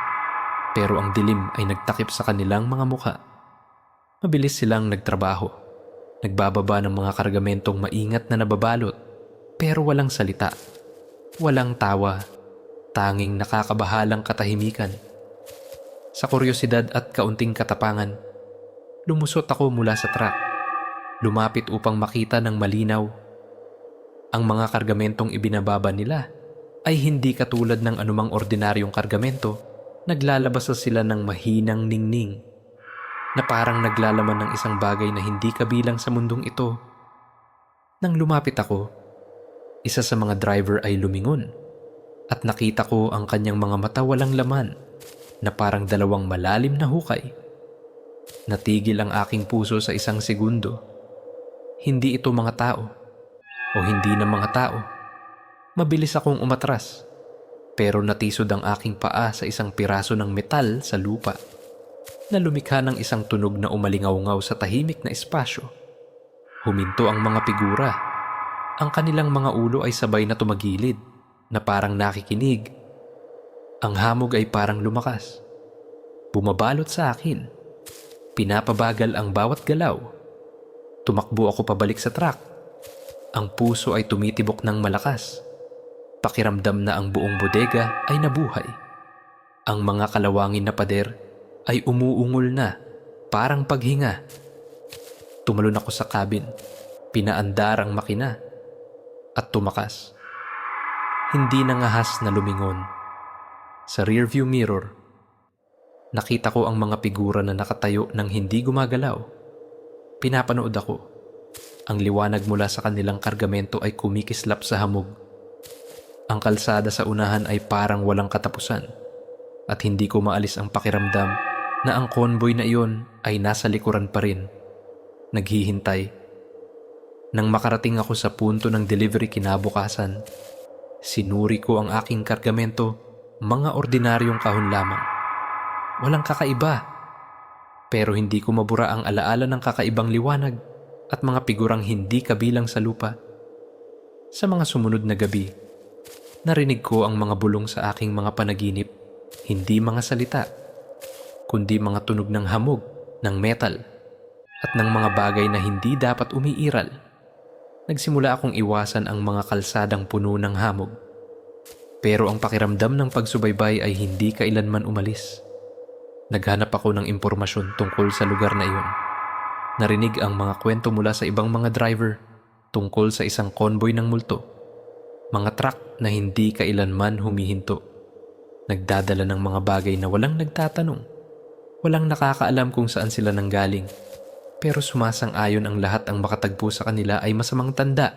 pero ang dilim ay nagtakip sa kanilang mga mukha. Mabilis silang nagtrabaho, nagbababa ng mga kargamentong maingat na nababalot, pero walang salita, walang tawa, tanging nakakabahalang katahimikan. Sa kuryosidad at kaunting katapangan, lumusot ako mula sa truck, lumapit upang makita ng malinaw. Ang mga kargamentong ibinababa nila ay hindi katulad ng anumang ordinaryong kargamento. Naglalabas sila ng mahinang ningning, na parang naglalaman ng isang bagay na hindi kabilang sa mundong ito. Nang lumapit ako, isa sa mga driver ay lumingon, at nakita ko ang kanyang mga mata walang laman, na parang dalawang malalim na hukay. Natigil ang aking puso sa isang segundo. Hindi ito mga tao, o hindi na mga tao. Mabilis akong umatras, pero natisod ang aking paa sa isang piraso ng metal sa lupa, na lumikha ng isang tunog na umalingaw-ngaw sa tahimik na espasyo. Huminto ang mga figura. Ang kanilang mga ulo ay sabay na tumagilid, na parang nakikinig. Ang hamog ay parang lumakas, bumabalot sa akin. Pinapabagal ang bawat galaw. Tumakbo ako pabalik sa truck. Ang puso ay tumitibok ng malakas. Pakiramdam na ang buong bodega ay nabuhay. Ang mga kalawangin na pader ay umuungol na, parang paghinga. Tumalon ako sa cabin, pinaandar ang makina, at tumakas. Hindi nangahas na lumingon. Sa rearview mirror, nakita ko ang mga figura na nakatayo ng hindi gumagalaw. Pinapanood ako. Ang liwanag mula sa kanilang kargamento ay kumikislap sa hamog. Ang kalsada sa unahan ay parang walang katapusan, at hindi ko maalis ang pakiramdam na ang convoy na iyon ay nasa likuran pa rin, naghihintay. Nang makarating ako sa punto ng delivery kinabukasan, sinuri ko ang aking kargamento, mga ordinaryong kahon lamang. Walang kakaiba, pero hindi ko mabura ang alaala ng kakaibang liwanag at mga figurang hindi kabilang sa lupa. Sa mga sumunod na gabi, narinig ko ang mga bulong sa aking mga panaginip, hindi mga salita, kundi mga tunog ng hamog, ng metal, at ng mga bagay na hindi dapat umiiral. Nagsimula akong iwasan ang mga kalsadang puno ng hamog. Pero ang pakiramdam ng pagsubaybay ay hindi kailanman umalis. Naghanap ako ng impormasyon tungkol sa lugar na iyon. Narinig ang mga kwento mula sa ibang mga driver tungkol sa isang convoy ng multo. Mga truck na hindi kailanman humihinto. Nagdadala ng mga bagay na walang nagtatanong. Walang nakakaalam kung saan sila nanggaling. Pero sumasang-ayon ang lahat ang makatagpo sa kanila ay masamang tanda.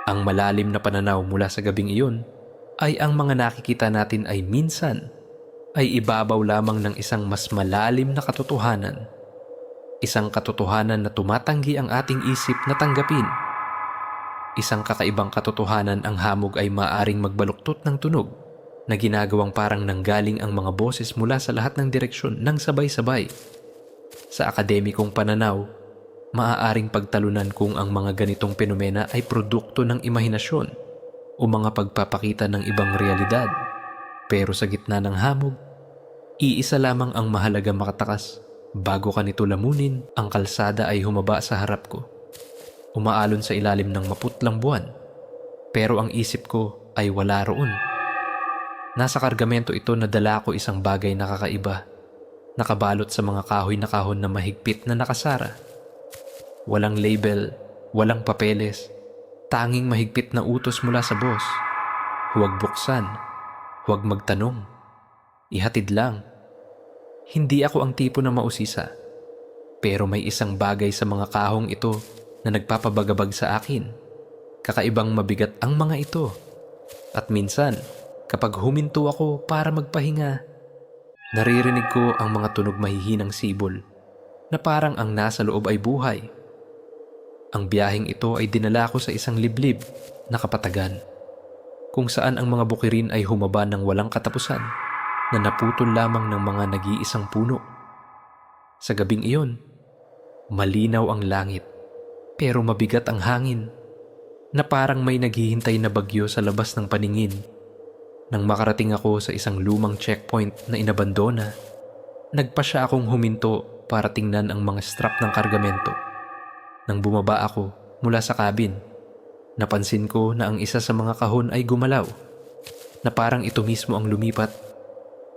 Ang malalim na pananaw mula sa gabing iyon ay ang mga nakikita natin ay minsan ay ibabaw lamang ng isang mas malalim na katotohanan. Isang katotohanan na tumatanggi ang ating isip na tanggapin. Isang kakaibang katotohanan, ang hamog ay maaaring magbaluktot ng tunog na ginagawang parang nanggaling ang mga boses mula sa lahat ng direksyon ng sabay-sabay. Sa akademikong pananaw, maaaring pagtalunan kung ang mga ganitong penomena ay produkto ng imahinasyon o mga pagpapakita ng ibang realidad. Pero sa gitna ng hamog, iisa lamang ang mahalaga makatakas. Bago ka nito lamunin, ang kalsada ay humaba sa harap ko. Umaalon sa ilalim ng maputlang buwan, pero ang isip ko ay wala roon. Nasa kargamento ito na dala ko isang bagay na kakaiba, nakabalot sa mga kahoy na kahon na mahigpit na nakasara. Walang label, walang papeles, tanging mahigpit na utos mula sa boss. Huwag buksan, huwag magtanong, ihatid lang. Hindi ako ang tipo na mausisa, pero may isang bagay sa mga kahong ito na nagpapabagabag sa akin. Kakaibang mabigat ang mga ito. At minsan, kapag huminto ako para magpahinga, naririnig ko ang mga tunog mahihinang sibol na parang ang nasa loob ay buhay. Ang biyaheng ito ay dinala ko sa isang liblib na kapatagan, kung saan ang mga bukirin ay humaba ng walang katapusan na naputol lamang ng mga nag-iisang puno. Sa gabing iyon, malinaw ang langit, pero mabigat ang hangin, na parang may naghihintay na bagyo sa labas ng paningin. Nang makarating ako sa isang lumang checkpoint na inabandona, nagpasya akong huminto para tingnan ang mga strap ng kargamento. Nang bumaba ako mula sa cabin, napansin ko na ang isa sa mga kahon ay gumalaw, na parang ito mismo ang lumipat.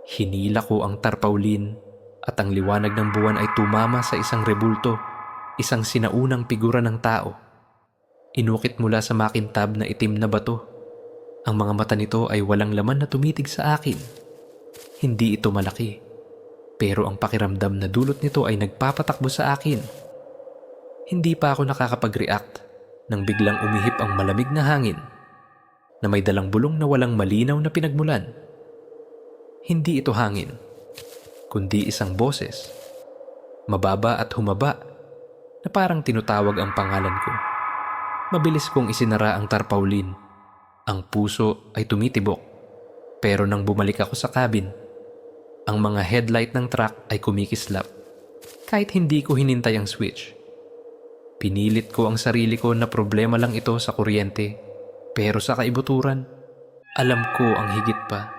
Hinila ko ang tarpaulin at ang liwanag ng buwan ay tumama sa isang rebulto, isang sinaunang figura ng tao. Inukit mula sa makintab na itim na bato. Ang mga mata nito ay walang laman na tumitig sa akin. Hindi ito malaki, pero ang pakiramdam na dulot nito ay nagpapatakbo sa akin. Hindi pa ako nakakapag-react nang biglang umihip ang malamig na hangin na may dalang bulong na walang malinaw na pinagmulan. Hindi ito hangin, kundi isang boses, mababa at humaba, na parang tinutawag ang pangalan ko. Mabilis kong isinara ang tarpaulin. Ang puso ay tumitibok. Pero nang bumalik ako sa cabin, ang mga headlight ng truck ay kumikislap. Kahit hindi ko hinintay ang switch. Pinilit ko ang sarili ko na problema lang ito sa kuryente. Pero sa kaibuturan, alam ko ang higit pa.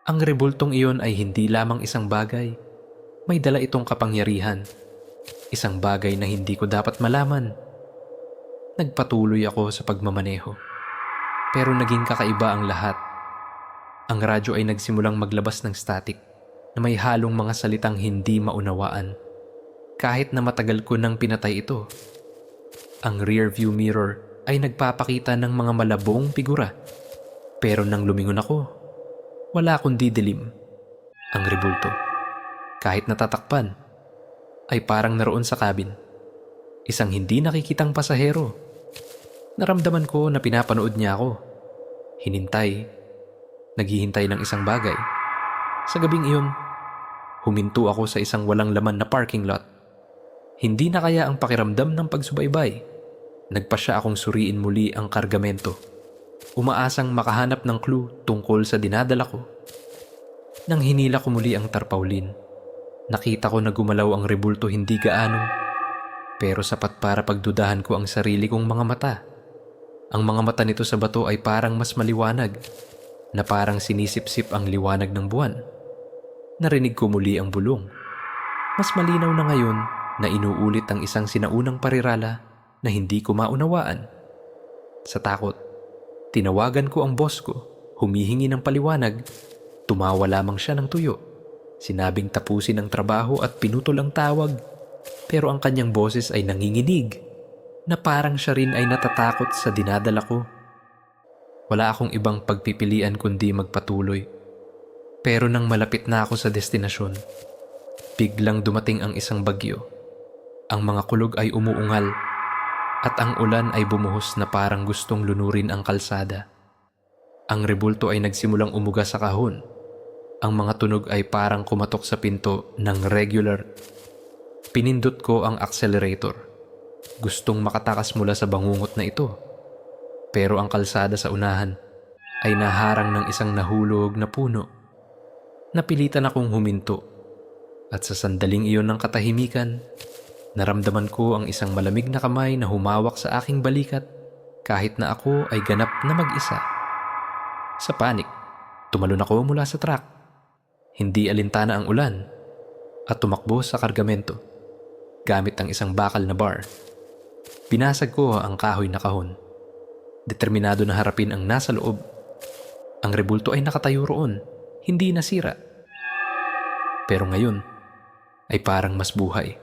Ang rebultong iyon ay hindi lamang isang bagay. May dala itong kapangyarihan. Isang bagay na hindi ko dapat malaman. Nagpatuloy ako sa pagmamaneho. Pero naging kakaiba ang lahat. Ang radyo ay nagsimulang maglabas ng static na may halong mga salitang hindi maunawaan. Kahit na matagal ko nang pinatay ito. Ang rear view mirror ay nagpapakita ng mga malabong figura. Pero nang lumingon ako, wala kundi dilim. Ang rebulto, kahit natatakpan, ay parang naroon sa cabin. Isang hindi nakikitang pasahero. Naramdaman ko na pinapanood niya ako. Hinintay. Naghihintay ng isang bagay. Sa gabing iyon, huminto ako sa isang walang laman na parking lot. Hindi na kaya ang pakiramdam ng pagsubaybay. Nagpasya akong suriin muli ang kargamento. Umaasang makahanap ng clue tungkol sa dinadala ko. Nang hinila ko muli ang tarpaulin, nakita ko na gumalaw ang rebulto hindi gaano, pero sapat para pagdudahan ko ang sarili kong mga mata. Ang mga mata nito sa bato ay parang mas maliwanag, na parang sinisip-sip ang liwanag ng buwan. Narinig ko muli ang bulong. Mas malinaw na ngayon na inuulit ang isang sinaunang parirala na hindi ko maunawaan. Sa takot, tinawagan ko ang boss ko, humihingi ng paliwanag. Tumawa lamang siya ng tuyo. Sinabing tapusin ang trabaho at pinutol ang tawag. Pero ang kanyang boses ay nanginginig, na parang siya rin ay natatakot sa dinadala ko. Wala akong ibang pagpipilian kundi magpatuloy. Pero nang malapit na ako sa destinasyon, biglang dumating ang isang bagyo. Ang mga kulog ay umuungal at ang ulan ay bumuhos na parang gustong lunurin ang kalsada. Ang rebulto ay nagsimulang umuga sa kahon. Ang mga tunog ay parang kumatok sa pinto ng regular. Pinindot ko ang accelerator. Gustong makatakas mula sa bangungot na ito. Pero ang kalsada sa unahan ay naharang ng isang nahulog na puno. Napilitan akong huminto at sa sandaling iyon ng katahimikan, naramdaman ko ang isang malamig na kamay na humawak sa aking balikat kahit na ako ay ganap na mag-isa. Sa panik, tumalon ako mula sa truck. Hindi alintana ang ulan at tumakbo sa kargamento gamit ang isang bakal na bar. Binasag ko ang kahoy na kahon. Determinado na harapin ang nasa loob. Ang rebulto ay nakatayo roon, hindi nasira. Pero ngayon ay parang mas buhay.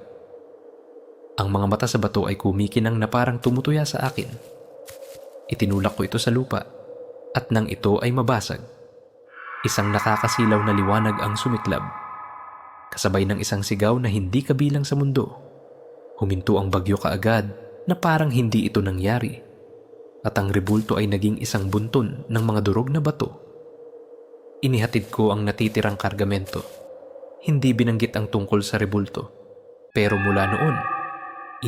Ang mga mata sa bato ay kumikinang na parang tumutuya sa akin. Itinulak ko ito sa lupa at nang ito ay mabasag, isang nakakasilaw na liwanag ang sumiklab. Kasabay ng isang sigaw na hindi kabilang sa mundo. Huminto ang bagyo kaagad na parang hindi ito nangyari. At ang rebulto ay naging isang bunton ng mga durog na bato. Inihatid ko ang natitirang kargamento. Hindi binanggit ang tungkol sa rebulto. Pero mula noon,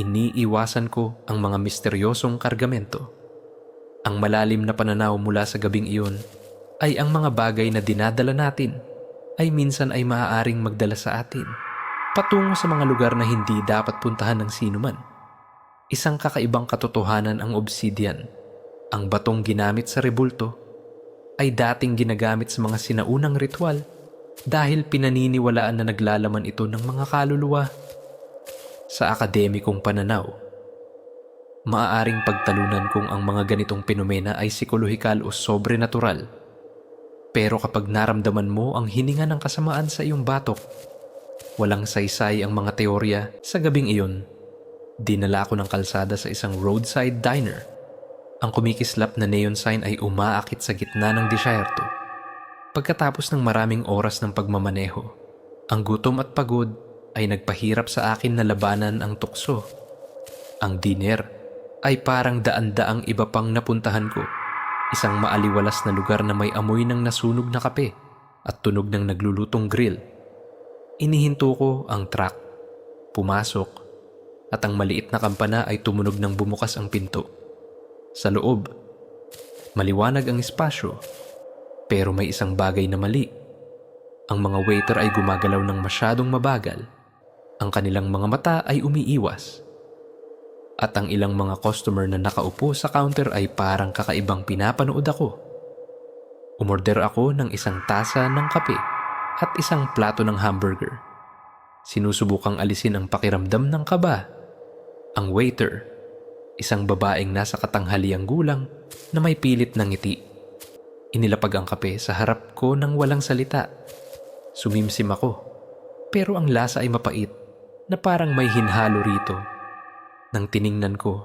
iniiwasan ko ang mga misteryosong kargamento. Ang malalim na pananaw mula sa gabing iyon ay ang mga bagay na dinadala natin ay minsan ay maaaring magdala sa atin patungo sa mga lugar na hindi dapat puntahan ng sinuman. Isang kakaibang katotohanan ang obsidian. Ang batong ginamit sa rebulto ay dating ginagamit sa mga sinaunang ritual dahil pinaniniwalaan na naglalaman ito ng mga kaluluwa. Sa akademikong pananaw, maaaring pagtalunan kung ang mga ganitong penomena ay psikolohikal o sobrenatural. Pero kapag naramdaman mo ang hininga ng kasamaan sa iyong batok, walang saysay ang mga teorya. Sa gabing iyon, dinala ako ng kalsada sa isang roadside diner. Ang kumikislap na neon sign ay umaakit sa gitna ng disyerto. Pagkatapos ng maraming oras ng pagmamaneho, ang gutom at pagod ay nagpahirap sa akin na labanan ang tukso. Ang diner ay parang daan-daang iba pang napuntahan ko. Isang maaliwalas na lugar na may amoy ng nasunog na kape at tunog ng naglulutong grill. Inihinto ko ang truck, pumasok, at ang maliit na kampana ay tumunog ng bumukas ang pinto. Sa loob, maliwanag ang espasyo, pero may isang bagay na mali. Ang mga waiter ay gumagalaw ng masyadong mabagal. Ang kanilang mga mata ay umiiwas. At ang ilang mga customer na nakaupo sa counter ay parang kakaibang pinapanood ako. Umorder ako ng isang tasa ng kape at isang plato ng hamburger. Sinusubukang alisin ang pakiramdam ng kaba. Ang waiter, isang babaeng nasa katanghaliang gulang na may pilit na ngiti. Inilapag ang kape sa harap ko nang walang salita. Sumimsim ako, pero ang lasa ay mapait na parang may hinhalo rito. Nang tiningnan ko,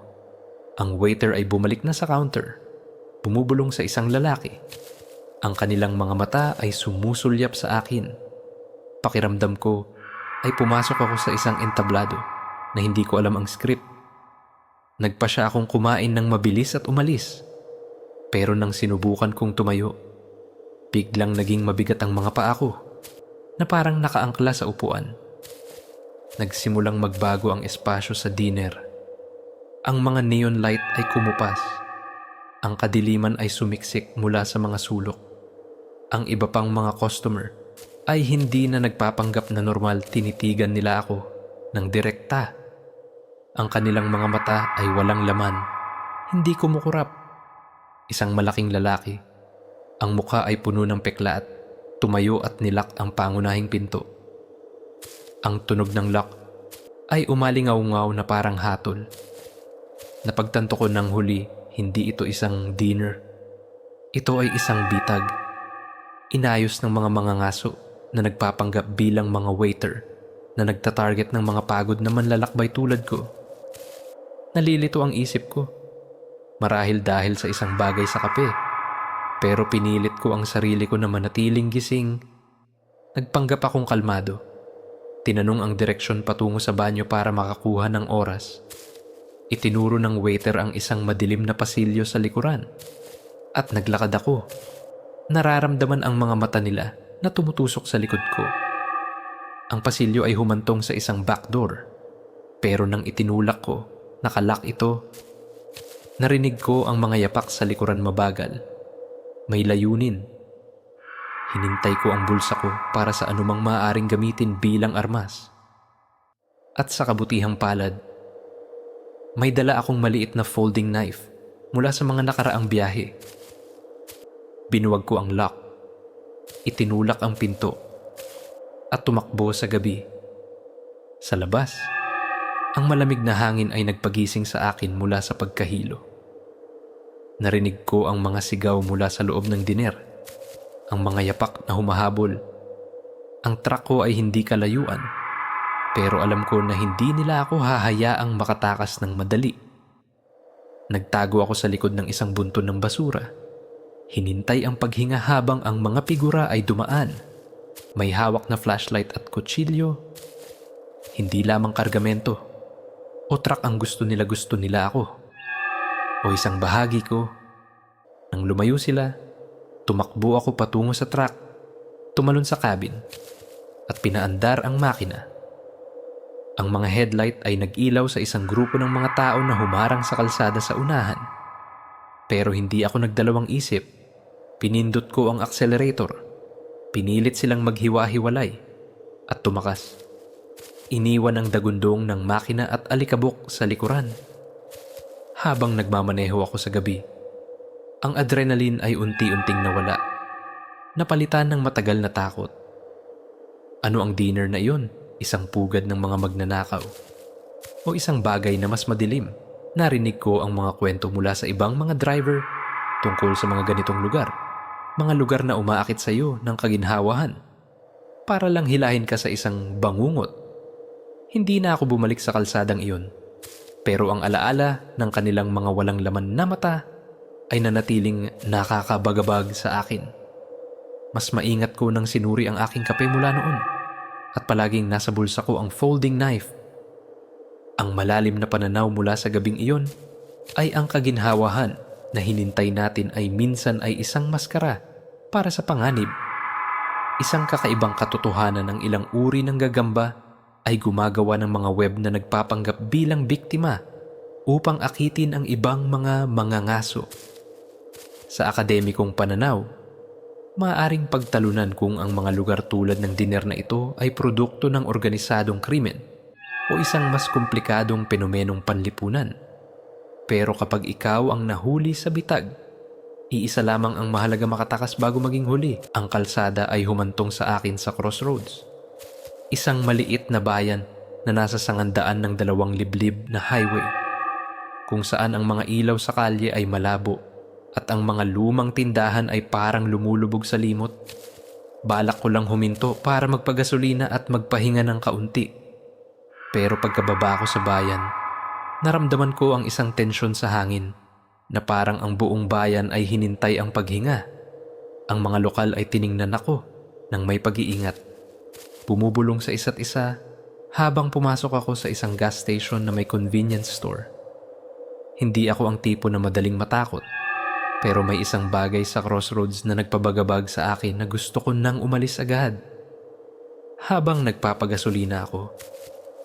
ang waiter ay bumalik na sa counter, bumubulong sa isang lalaki. Ang kanilang mga mata ay sumusulyap sa akin. Pakiramdam ko ay pumasok ako sa isang entablado na hindi ko alam ang script. Nagpa siya akong kumain ng mabilis at umalis. Pero nang sinubukan kong tumayo, biglang naging mabigat ang mga paa ko na parang nakaangkla sa upuan. Nagsimulang magbago ang espasyo sa diner. Ang mga neon light ay kumupas. Ang kadiliman ay sumiksik mula sa mga sulok. Ang iba pang mga customer ay hindi na nagpapanggap na normal, tinitigan nila ako ng direkta. Ang kanilang mga mata ay walang laman, hindi kumukurap. Isang malaking lalaki. Ang mukha ay puno ng pekla at tumayo at nilak ang pangunahing pinto. Ang tunog ng lock ay umalingaw-ngaw na parang hatol. Napagtanto ko ng huli, hindi ito isang dinner. Ito ay isang bitag. Inayos ng mga mangangaso na nagpapanggap bilang mga waiter na nagtatarget ng mga pagod na manlalakbay tulad ko. Nalilito ang isip ko. Marahil dahil sa isang bagay sa kape. Pero pinilit ko ang sarili ko na manatiling gising. Nagpanggap akong kalmado. Tinanong ang direksyon patungo sa banyo para makakuha ng oras. Itinuro ng waiter ang isang madilim na pasilyo sa likuran. At naglakad ako. Nararamdaman ang mga mata nila na tumutusok sa likod ko. Ang pasilyo ay humantong sa isang back door. Pero nang itinulak ko, nakalock ito. Narinig ko ang mga yapak sa likuran mabagal. May layunin. Hinintay ko ang bulsa ko para sa anumang maaaring gamitin bilang armas. At sa kabutihang palad, may dala akong maliit na folding knife mula sa mga nakaraang biyahe. Binuwag ko ang lock, itinulak ang pinto, at tumakbo sa gabi. Sa labas, ang malamig na hangin ay nagpagising sa akin mula sa pagkahilo. Narinig ko ang mga sigaw mula sa loob ng diner, ang mga yapak na humahabol. Ang truck ko ay hindi kalayuan, pero alam ko na hindi nila ako hahayaang makatakas ng madali. Nagtago ako sa likod ng isang bunton ng basura. Hinintay ang paghinga habang ang mga figura ay dumaan. May hawak na flashlight at kutsilyo. Hindi lamang kargamento o truck ang gusto nila ako. O isang bahagi ko. Nang lumayo sila, tumakbo ako patungo sa truck, tumalon sa cabin, at pinaandar ang makina. Ang mga headlight ay nag-ilaw sa isang grupo ng mga tao na humarang sa kalsada sa unahan. Pero hindi ako nagdalawang isip. Pinindot ko ang accelerator. Pinilit silang maghiwa-hiwalay at tumakas. Iniwan ang dagundong ng makina at alikabok sa likuran. Habang nagmamaneho ako sa gabi, ang adrenaline ay unti-unting nawala. Napalitan ng matagal na takot. Ano ang dinner na iyon? Isang pugad ng mga magnanakaw? O isang bagay na mas madilim? Narinig ko ang mga kwento mula sa ibang mga driver tungkol sa mga ganitong lugar. Mga lugar na umaakit sa iyo ng kaginhawahan para lang hilahin ka sa isang bangungot. Hindi na ako bumalik sa kalsadang iyon, pero ang alaala ng kanilang mga walang laman na mata ay nanatiling nakakabagabag sa akin. Mas maingat ko nang sinuri ang aking kape mula noon at palaging nasa bulsa ko ang folding knife. Ang malalim na pananaw mula sa gabing iyon ay ang kaginhawahan na hinintay natin ay minsan ay isang maskara para sa panganib. Isang kakaibang katotohanan ng ilang uri ng gagamba ay gumagawa ng mga web na nagpapanggap bilang biktima upang akitin ang ibang mga mangangaso. Sa akademikong pananaw, maaaring pagtalunan kung ang mga lugar tulad ng diner na ito ay produkto ng organisadong krimen o isang mas komplikadong penomenong panlipunan. Pero kapag ikaw ang nahuli sa bitag, iisa lamang ang mahalaga makatakas bago maging huli. Ang kalsada ay humantong sa akin sa crossroads. Isang maliit na bayan na nasa sangandaan ng 2 liblib na highway, kung saan ang mga ilaw sa kalye ay malabo at ang mga lumang tindahan ay parang lumulubog sa limot. Balak ko lang huminto para magpagasolina at magpahinga ng kaunti. Pero pagkababa ko sa bayan, naramdaman ko ang isang tensyon sa hangin na parang ang buong bayan ay hinintay ang paghinga. Ang mga lokal ay tiningnan ako ng may pag-iingat. Bumubulong sa isa't isa habang pumasok ako sa isang gas station na may convenience store. Hindi ako ang tipo na madaling matakot, pero may isang bagay sa crossroads na nagpabagabag sa akin na gusto ko nang umalis agad. Habang nagpapagasolina ako,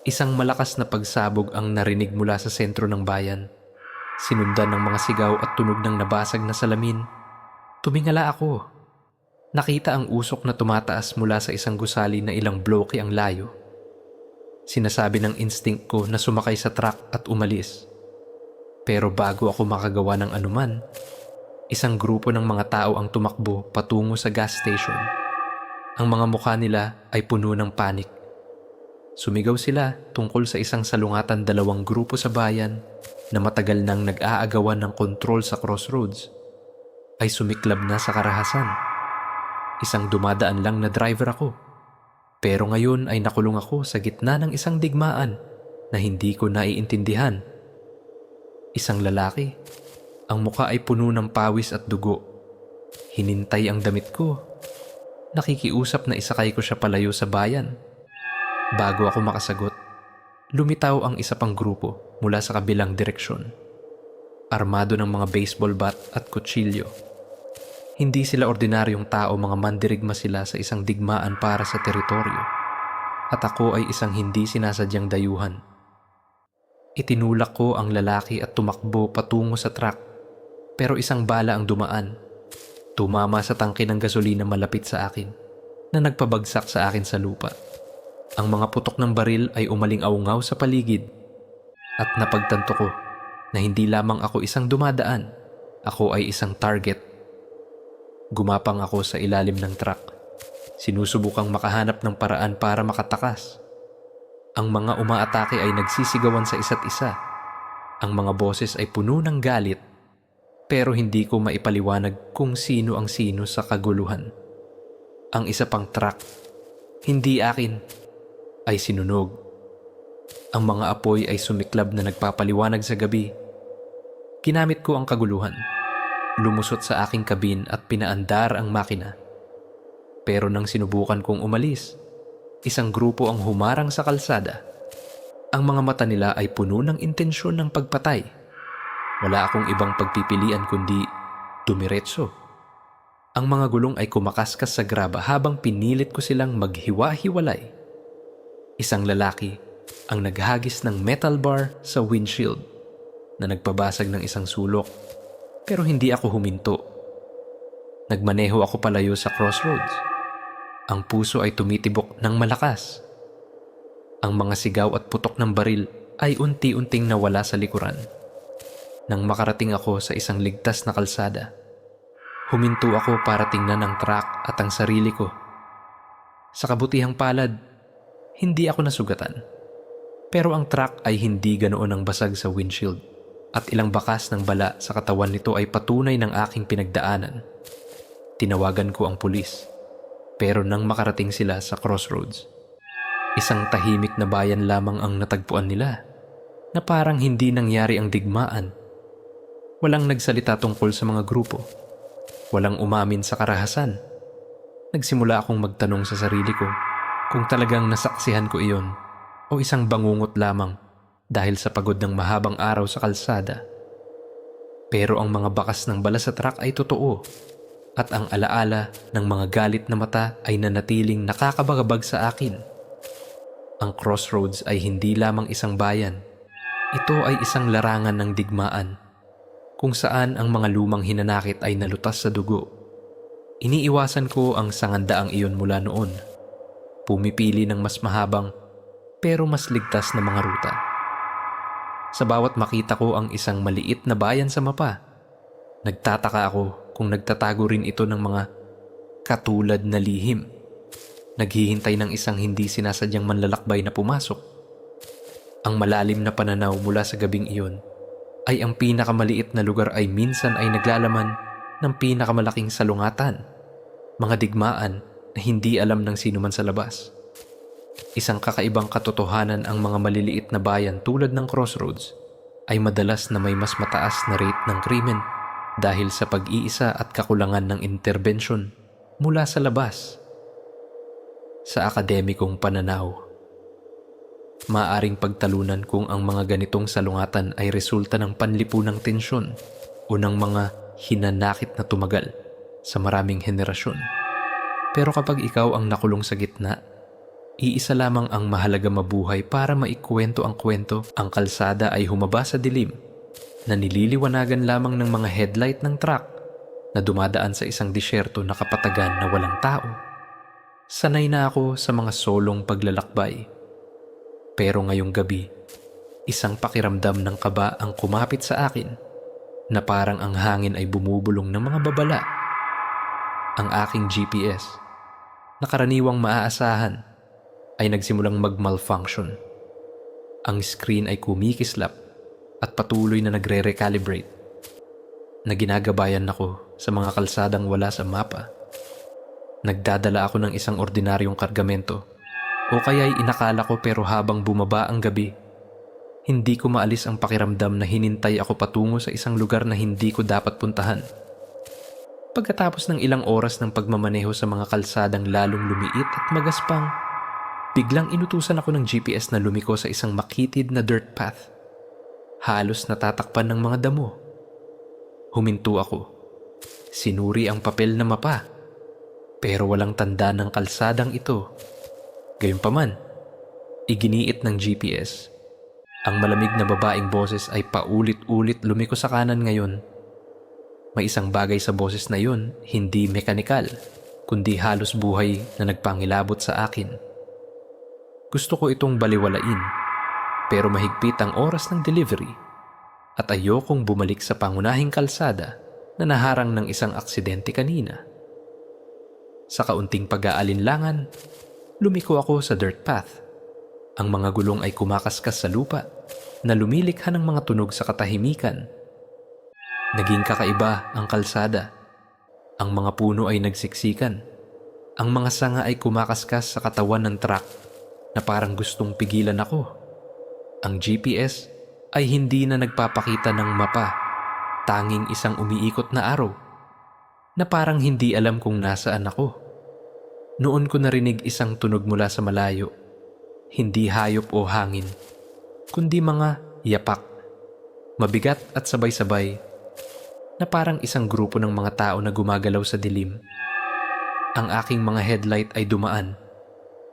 isang malakas na pagsabog ang narinig mula sa sentro ng bayan. Sinundan ng mga sigaw at tunog ng nabasag na salamin. Tumingala ako. Nakita ang usok na tumataas mula sa isang gusali na ilang bloke ang layo. Sinasabi ng instinct ko na sumakay sa truck at umalis. Pero bago ako makagawa ng anuman, isang grupo ng mga tao ang tumakbo patungo sa gas station. Ang mga mukha nila ay puno ng panik. Sumigaw sila tungkol sa isang salungatan 2 grupo sa bayan na matagal nang nag-aagawan ng kontrol sa crossroads ay sumiklab na sa karahasan. Isang dumadaan lang na driver ako, pero ngayon ay nakulong ako sa gitna ng isang digmaan na hindi ko naiintindihan. Isang lalaki, ang muka ay puno ng pawis at dugo. Hinintay ang damit ko. Nakikiusap na isakay ko siya palayo sa bayan. Bago ako makasagot, lumitaw ang isa pang grupo mula sa kabilang direksyon. Armado ng mga baseball bat at kutsilyo. Hindi sila ordinaryong tao, mga mandirigma sila sa isang digmaan para sa teritoryo. At ako ay isang hindi sinasadyang dayuhan. Itinulak ko ang lalaki at tumakbo patungo sa truck, pero isang bala ang dumaan. Tumama sa tangke ng gasolina malapit sa akin na nagpabagsak sa akin sa lupa. Ang mga putok ng baril ay umaling-aungaw sa paligid at napagtanto ko na hindi lamang ako isang dumadaan, ako ay isang target. Gumapang ako sa ilalim ng truck, sinusubukang makahanap ng paraan para makatakas. Ang mga umaatake ay nagsisigawan sa isa't isa. Ang mga boses ay puno ng galit, pero hindi ko maipaliwanag kung sino ang sino sa kaguluhan. Ang isa pang truck, hindi akin, ay sinunog. Ang mga apoy ay sumiklab na nagpapaliwanag sa gabi. Ginamit ko ang kaguluhan, lumusot sa aking kabin at pinaandar ang makina. Pero nang sinubukan kong umalis, isang grupo ang humarang sa kalsada. Ang mga mata nila ay puno ng intensyon ng pagpatay. Wala akong ibang pagpipilian kundi dumiretso. Ang mga gulong ay kumakaskas sa graba habang pinilit ko silang maghiwa-hiwalay. Isang lalaki ang naghagis ng metal bar sa windshield na nagpabasag ng isang sulok, pero hindi ako huminto. Nagmaneho ako palayo sa crossroads. Ang puso ay tumitibok ng malakas. Ang mga sigaw at putok ng baril ay unti-unting nawala sa likuran. Nang makarating ako sa isang ligtas na kalsada, huminto ako para tingnan ang truck at ang sarili ko. Sa kabutihang palad, hindi ako nasugatan. Pero ang truck ay hindi ganoon ang basag sa windshield at ilang bakas ng bala sa katawan nito ay patunay ng aking pinagdaanan. Tinawagan ko ang pulis, pero nang makarating sila sa crossroads, isang tahimik na bayan lamang ang natagpuan nila na parang hindi nangyari ang digmaan. Walang nagsalita tungkol sa mga grupo. Walang umamin sa karahasan. Nagsimula akong magtanong sa sarili ko kung talagang nasaksihan ko iyon o isang bangungot lamang dahil sa pagod ng mahabang araw sa kalsada. Pero ang mga bakas ng bala sa truck ay totoo at ang alaala ng mga galit na mata ay nanatiling nakakabagabag sa akin. Ang crossroads ay hindi lamang isang bayan. Ito ay isang larangan ng digmaan kung saan ang mga lumang hinanakit ay nalutas sa dugo. Iniiwasan ko ang sangandaang iyon mula noon. Pumipili ng mas mahabang pero mas ligtas na mga ruta. Sa bawat makita ko ang isang maliit na bayan sa mapa, nagtataka ako kung nagtatago rin ito ng mga katulad na lihim. Naghihintay ng isang hindi sinasadyang manlalakbay na pumasok. Ang malalim na pananaw mula sa gabing iyon ay ang pinakamaliit na lugar ay minsan ay naglalaman ng pinakamalaking salungatan, mga digmaan na hindi alam ng sino man sa labas. Isang kakaibang katotohanan ang mga maliliit na bayan tulad ng crossroads ay madalas na may mas mataas na rate ng krimen dahil sa pag-iisa at kakulangan ng interbensyon mula sa labas. Sa akademikong pananaw, maaaring pagtalunan kung ang mga ganitong salungatan ay resulta ng panlipunang tensyon o ng mga hinanakit na tumagal sa maraming henerasyon. Pero kapag ikaw ang nakulong sa gitna, iisa lamang ang mahalaga mabuhay para maikwento ang kwento. Ang kalsada ay humaba sa dilim na nililiwanagan lamang ng mga headlight ng truck na dumadaan sa isang disyerto na kapatagan na walang tao. Sanay na ako sa mga solong paglalakbay. Pero ngayong gabi, isang pakiramdam ng kaba ang kumapit sa akin na parang ang hangin ay bumubulong ng mga babala. Ang aking GPS, na karaniwang maaasahan, ay nagsimulang mag-malfunction. Ang screen ay kumikislap at patuloy na nagre-recalibrate. Naginagabayan ako sa mga kalsadang wala sa mapa. Nagdadala ako ng isang ordinaryong kargamento o kaya'y inakala ko, pero habang bumaba ang gabi, hindi ko maalis ang pakiramdam na hinintay ako patungo sa isang lugar na hindi ko dapat puntahan. Pagkatapos ng ilang oras ng pagmamaneho sa mga kalsadang lalong lumiit at magaspang, biglang inutusan ako ng GPS na lumiko sa isang makitid na dirt path. Halos natatakpan ng mga damo. Huminto ako. Sinuri ang papel na mapa, pero walang tanda ng kalsadang ito. Gayunpaman, iginiit ng GPS Ang malamig na babaeng boses ay paulit-ulit lumiko sa kanan ngayon. May isang bagay sa boses na yun, hindi mekanikal, kundi halos buhay na nagpangilabot sa akin. Gusto ko itong baliwalain, pero mahigpit ang oras ng delivery at ayokong bumalik sa pangunahing kalsada na naharang ng isang aksidente kanina. Sa kaunting pag-aalinlangan, lumiko ako sa dirt path. Ang mga gulong ay kumakaskas sa lupa na lumilikha ng mga tunog sa katahimikan. Naging kakaiba ang kalsada. Ang mga puno ay nagsiksikan. Ang mga sanga ay kumakaskas sa katawan ng truck na parang gustong pigilan ako. Ang GPS ay hindi na nagpapakita ng mapa, tanging isang umiikot na araw na parang hindi alam kung nasaan ako. Noon ko narinig isang tunog mula sa malayo. Hindi hayop o hangin, kundi mga yapak, mabigat at sabay-sabay, na parang isang grupo ng mga tao na gumagalaw sa dilim. Ang aking mga headlight ay dumaan,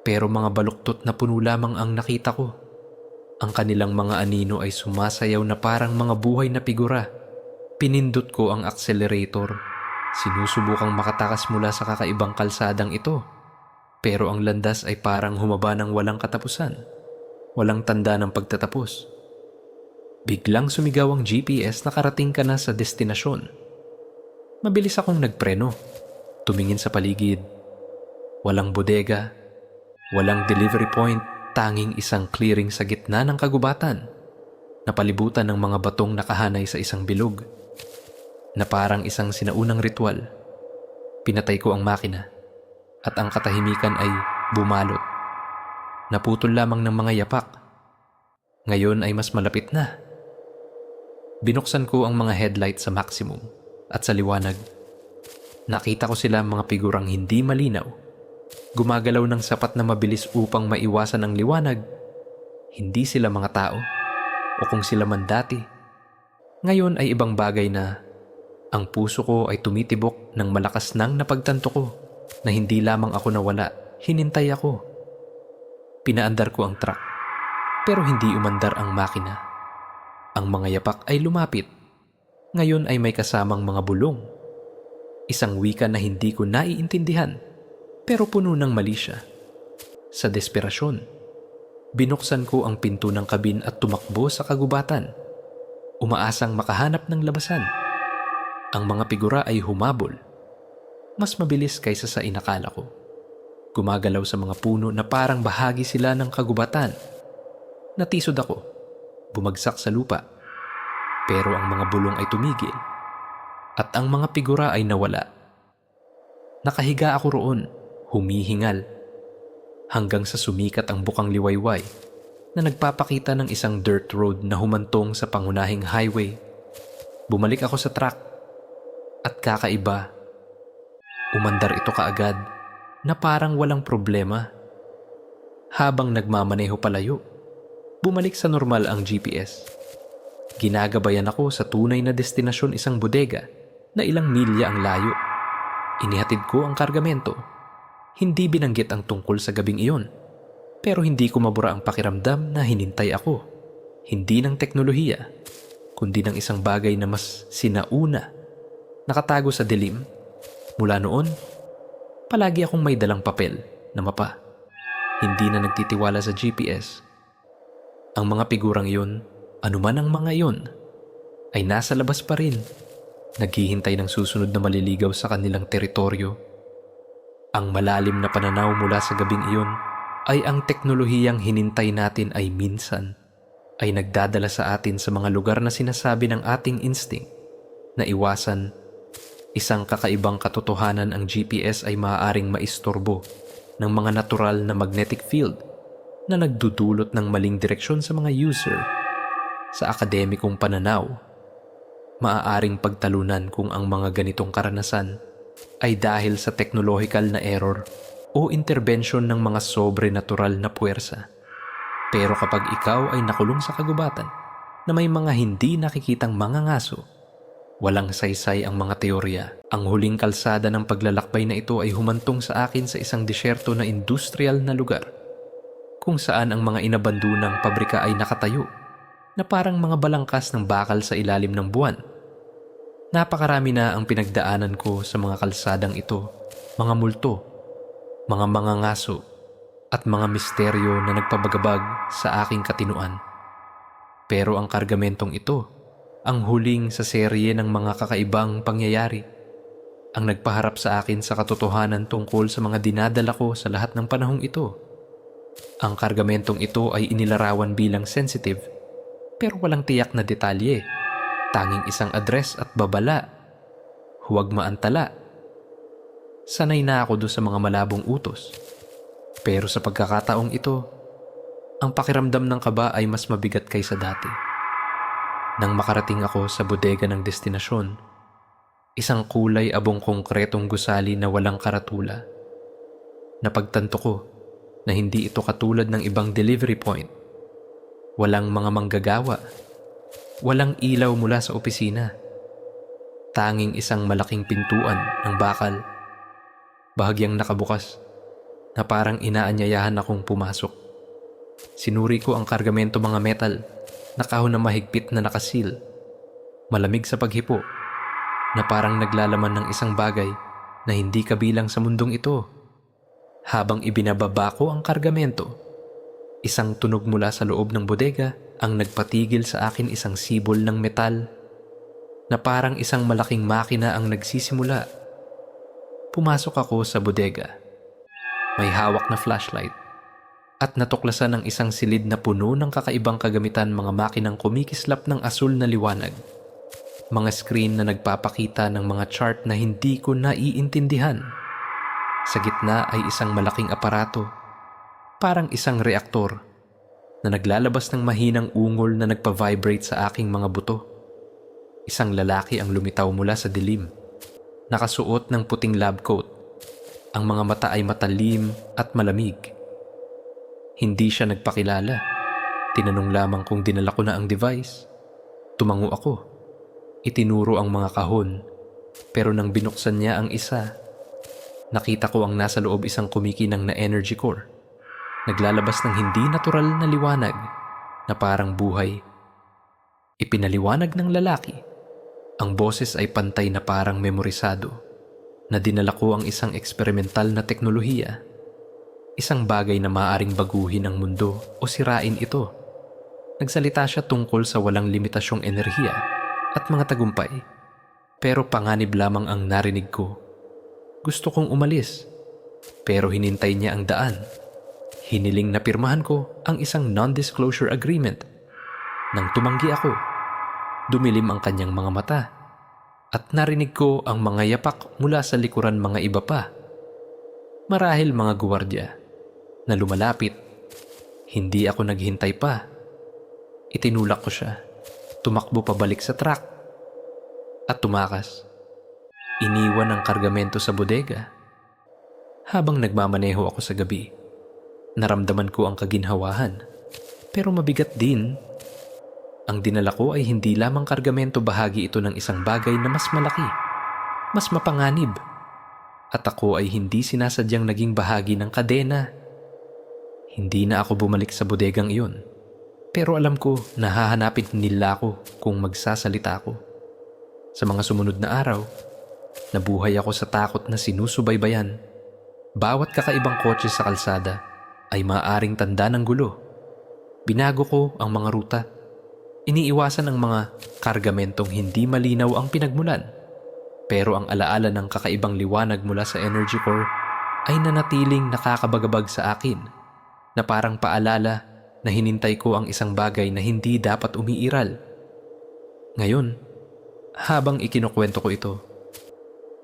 pero mga baluktot na puno lamang ang nakita ko. Ang kanilang mga anino ay sumasayaw na parang mga buhay na figura. Pinindot ko ang accelerator, sinusubukang makatakas mula sa kakaibang kalsadang ito. Pero ang landas ay parang humaba ng walang katapusan. Walang tanda ng pagtatapos. Biglang sumigaw ang GPS na karating ka na sa destinasyon. Mabilis akong nagpreno. Tumingin sa paligid. Walang bodega. Walang delivery point. Tanging isang clearing sa gitna ng kagubatan. Napalibutan ng mga batong nakahanay sa isang bilog. Na parang isang sinaunang ritual. Pinatay ko ang makina. At ang katahimikan ay bumalot. Naputol lamang ng mga yapak. Ngayon ay mas malapit na. Binuksan ko ang mga headlight sa maximum at sa liwanag. Nakita ko sila mga figurang hindi malinaw. Gumagalaw ng sapat na mabilis upang maiwasan ang liwanag. Hindi sila mga tao o kung sila man dati. Ngayon ay ibang bagay na ang puso ko ay tumitibok ng malakas nang napagtanto ko. Na hindi lamang ako nawala, hinintay ako. Pinaandar ko ang truck, pero hindi umandar ang makina. Ang mga yapak ay lumapit. Ngayon ay may kasamang mga bulong. Isang wika na hindi ko naiintindihan, pero puno ng mali siya. Sa desperasyon, binuksan ko ang pinto ng kabin at tumakbo sa kagubatan. Umaasang makahanap ng labasan. Ang mga figura ay humabol. Mas mabilis kaysa sa inakala ko. Gumagalaw sa mga puno na parang bahagi sila ng kagubatan. Natisod ako. Bumagsak sa lupa. Pero ang mga bulong ay tumigil. At ang mga figura ay nawala. Nakahiga ako roon, humihingal. Hanggang sa sumikat ang bukang liwayway na nagpapakita ng isang dirt road na humantong sa pangunahing highway. Bumalik ako sa truck. At kakaiba, umandar ito kaagad na parang walang problema. Habang nagmamaneho palayo, bumalik sa normal ang GPS. Ginagabayan ako sa tunay na destinasyon, isang bodega na ilang milya ang layo. Inihatid ko ang kargamento. Hindi binanggit ang tungkol sa gabing iyon. Pero hindi ko mabura ang pakiramdam na hinintay ako. Hindi ng teknolohiya, kundi ng isang bagay na mas sinauna. Nakatago sa dilim. Mula noon, palagi akong may dalang papel na mapa. Hindi na nagtitiwala sa GPS. Ang mga figurang yun, anuman ang mga yun, ay nasa labas pa rin. Naghihintay ng susunod na maliligaw sa kanilang teritoryo. Ang malalim na pananaw mula sa gabing iyon ay ang teknolohiyang hinintay natin ay minsan ay nagdadala sa atin sa mga lugar na sinasabi ng ating instinct na iwasan. Isang kakaibang katotohanan, ang GPS ay maaaring maistorbo ng mga natural na magnetic field na nagdudulot ng maling direksyon sa mga user. Sa akademikong pananaw, maaaring pagtalunan kung ang mga ganitong karanasan ay dahil sa technological na error o intervention ng mga sobrenatural na puwersa. Pero kapag ikaw ay nakulong sa kagubatan na may mga hindi nakikitang mga ngaso, walang saysay ang mga teorya. Ang huling kalsada ng paglalakbay na ito ay humantong sa akin sa isang disyerto na industrial na lugar, kung saan ang mga inabandonang pabrika ay nakatayo na parang mga balangkas ng bakal sa ilalim ng buwan. Napakarami na ang pinagdaanan ko sa mga kalsadang ito, mga multo, mga mangangaso, at mga misteryo na nagpabagabag sa aking katinuan. Pero ang kargamentong ito, ang huling sa serye ng mga kakaibang pangyayari, ang nagpaharap sa akin sa katotohanan tungkol sa mga dinadala ko sa lahat ng panahong ito. Ang kargamentong ito ay inilarawan bilang sensitive, pero walang tiyak na detalye. Tanging isang address at babala. Huwag maantala. Sanay na ako doon sa mga malabong utos. Pero sa pagkakataong ito, ang pakiramdam ng kaba ay mas mabigat kaysa dati. Nang makarating ako sa bodega ng destinasyon, isang kulay abong konkretong gusali na walang karatula. Napagtanto ko na hindi ito katulad ng ibang delivery point. Walang mga manggagawa. Walang ilaw mula sa opisina. Tanging isang malaking pintuan ng bakal, bahagyang nakabukas, na parang inaanyayahan akong pumasok. Sinuri ko ang kargamento, mga metal na kahon na mahigpit na nakasil, malamig sa paghipo, na parang naglalaman ng isang bagay na hindi kabilang sa mundong ito. Habang ibinababa ko ang kargamento, isang tunog mula sa loob ng bodega ang nagpatigil sa akin, isang sibol ng metal na parang isang malaking makina ang nagsisimula. Pumasok ako sa bodega. May hawak na flashlight at natuklasan ng isang silid na puno ng kakaibang kagamitan, mga makinang kumikislap ng asul na liwanag. Mga screen na nagpapakita ng mga chart na hindi ko naiintindihan. Sa gitna ay isang malaking aparato, parang isang reaktor, na naglalabas ng mahinang ungol na nagpa-vibrate sa aking mga buto. Isang lalaki ang lumitaw mula sa dilim, nakasuot ng puting lab coat. Ang mga mata ay matalim at malamig. Hindi siya nagpakilala. Tinanong lamang kung dinala ko na ang device. Tumango ako. Itinuro ang mga kahon, pero nang binuksan niya ang isa, nakita ko ang nasa loob isang kumikinang na energy core. Naglalabas ng hindi natural na liwanag na parang buhay. Ipinaliwanag ng lalaki. Ang boses ay pantay na parang memorisado, na dinala ko ang isang eksperimental na teknolohiya. Isang bagay na maaaring baguhin ang mundo o sirain ito. Nagsalita siya tungkol sa walang limitasyong enerhiya at mga tagumpay. Pero panganib lamang ang narinig ko. Gusto kong umalis, pero hinintay niya ang daan. Hiniling na pirmahan ko ang isang non-disclosure agreement. Nang tumanggi ako, dumilim ang kanyang mga mata at narinig ko ang mga yapak mula sa likuran, mga iba pa. Marahil mga guwardiya na lumalapit. Hindi ako naghintay pa. Itinulak ko siya. Tumakbo pabalik sa truck at tumakas. Iniwan ang kargamento sa bodega. Habang nagmamaneho ako sa gabi, naramdaman ko ang kaginhawahan, pero mabigat din. Ang dinala ko ay hindi lamang kargamento, bahagi ito ng isang bagay na mas malaki, mas mapanganib. At ako ay hindi sinasadyang naging bahagi ng kadena. Hindi na ako bumalik sa bodegang iyon, pero alam ko na hahanapin nila ako kung magsasalita ako. Sa mga sumunod na araw, nabuhay ako sa takot na sinusubaybayan. Bawat kakaibang kotse sa kalsada ay maaaring tanda ng gulo. Binago ko ang mga ruta. Iniiwasan ang mga kargamentong hindi malinaw ang pinagmulan. Pero ang alaala ng kakaibang liwanag mula sa energy core ay nanatiling nakakabagabag sa akin, na parang paalala na hinintay ko ang isang bagay na hindi dapat umiiral. Ngayon, habang ikinukwento ko ito,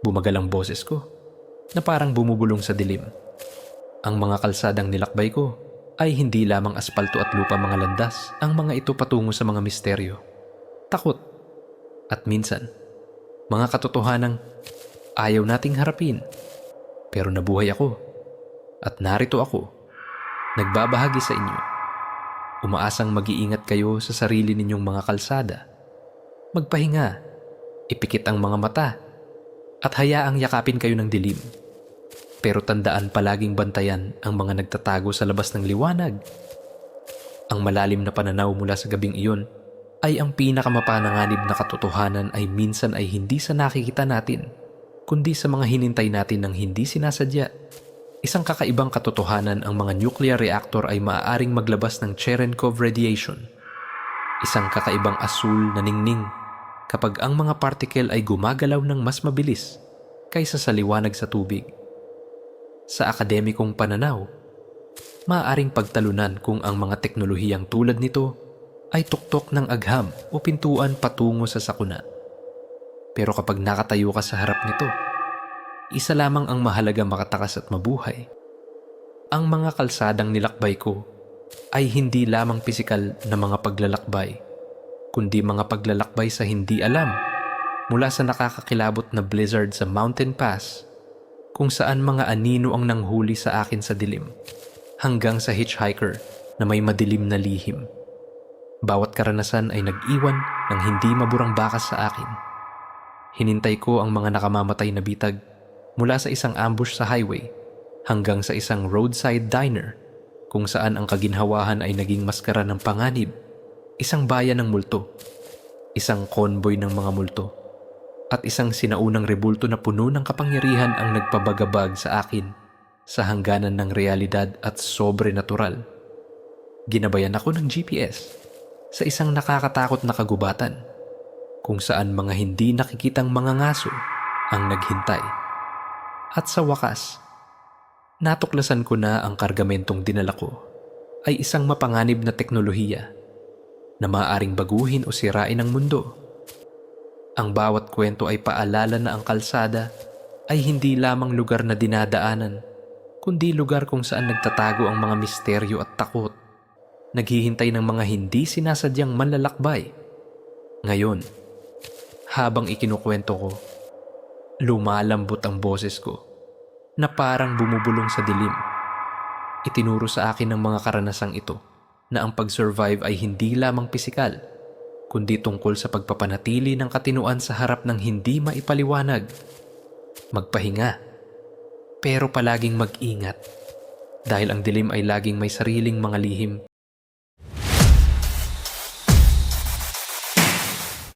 bumagal ang boses ko na parang bumubulong sa dilim. Ang mga kalsadang nilakbay ko ay hindi lamang aspalto at lupa, mga landas. Ang mga ito patungo sa mga misteryo, takot, at minsan, mga katotohanang ayaw nating harapin. Pero nabuhay ako, at narito ako, nagbabahagi sa inyo. Umaasang mag-iingat kayo sa sarili ninyong mga kalsada. Magpahinga, ipikit ang mga mata, at hayaang yakapin kayo ng dilim. Pero tandaan, palaging bantayan ang mga nagtatago sa labas ng liwanag. Ang malalim na pananaw mula sa gabing iyon ay ang pinakamapanganib na katotohanan ay minsan ay hindi sa nakikita natin, kundi sa mga hinintay natin ng hindi sinasadya. Isang kakaibang katotohanan, ang mga nuclear reactor ay maaaring maglabas ng Cherenkov radiation. Isang kakaibang asul na ningning kapag ang mga particle ay gumagalaw ng mas mabilis kaysa sa liwanag sa tubig. Sa akademikong pananaw, maaaring pagtalunan kung ang mga teknolohiyang tulad nito ay tuktok ng agham o pintuan patungo sa sakuna. Pero kapag nakatayo ka sa harap nito, isa lamang ang mahalaga makatakas at mabuhay. Ang mga kalsadang nilakbay ko ay hindi lamang pisikal na mga paglalakbay, kundi mga paglalakbay sa hindi alam, mula sa nakakakilabot na blizzard sa Mountain Pass, kung saan mga anino ang nanghuli sa akin sa dilim, hanggang sa hitchhiker na may madilim na lihim. Bawat karanasan ay nag-iwan ng hindi maburang bakas sa akin. Hinintay ko ang mga nakamamatay na bitag mula sa isang ambush sa highway hanggang sa isang roadside diner kung saan ang kaginhawahan ay naging maskara ng panganib, isang bayan ng multo, isang konboy ng mga multo, at isang sinaunang rebulto na puno ng kapangyarihan ang nagpabagabag sa akin sa hangganan ng realidad at sobrenatural. Ginabayan ako ng GPS sa isang nakakatakot na kagubatan kung saan mga hindi nakikitang mga ngaso ang naghintay. At sa wakas, natuklasan ko na ang kargamentong dinala ko ay isang mapanganib na teknolohiya na maaaring baguhin o sirain ang mundo. Ang bawat kwento ay paalala na ang kalsada ay hindi lamang lugar na dinadaanan, kundi lugar kung saan nagtatago ang mga misteryo at takot, naghihintay ng mga hindi sinasadyang manlalakbay. Ngayon, habang ikinukwento ko, lumalambot ang boses ko na parang bumubulong sa dilim. Itinuro sa akin ng mga karanasang ito na ang pag-survive ay hindi lamang pisikal, kundi tungkol sa pagpapanatili ng katinuan sa harap ng hindi maipaliwanag. Magpahinga, pero palaging mag-ingat, dahil ang dilim ay laging may sariling mga lihim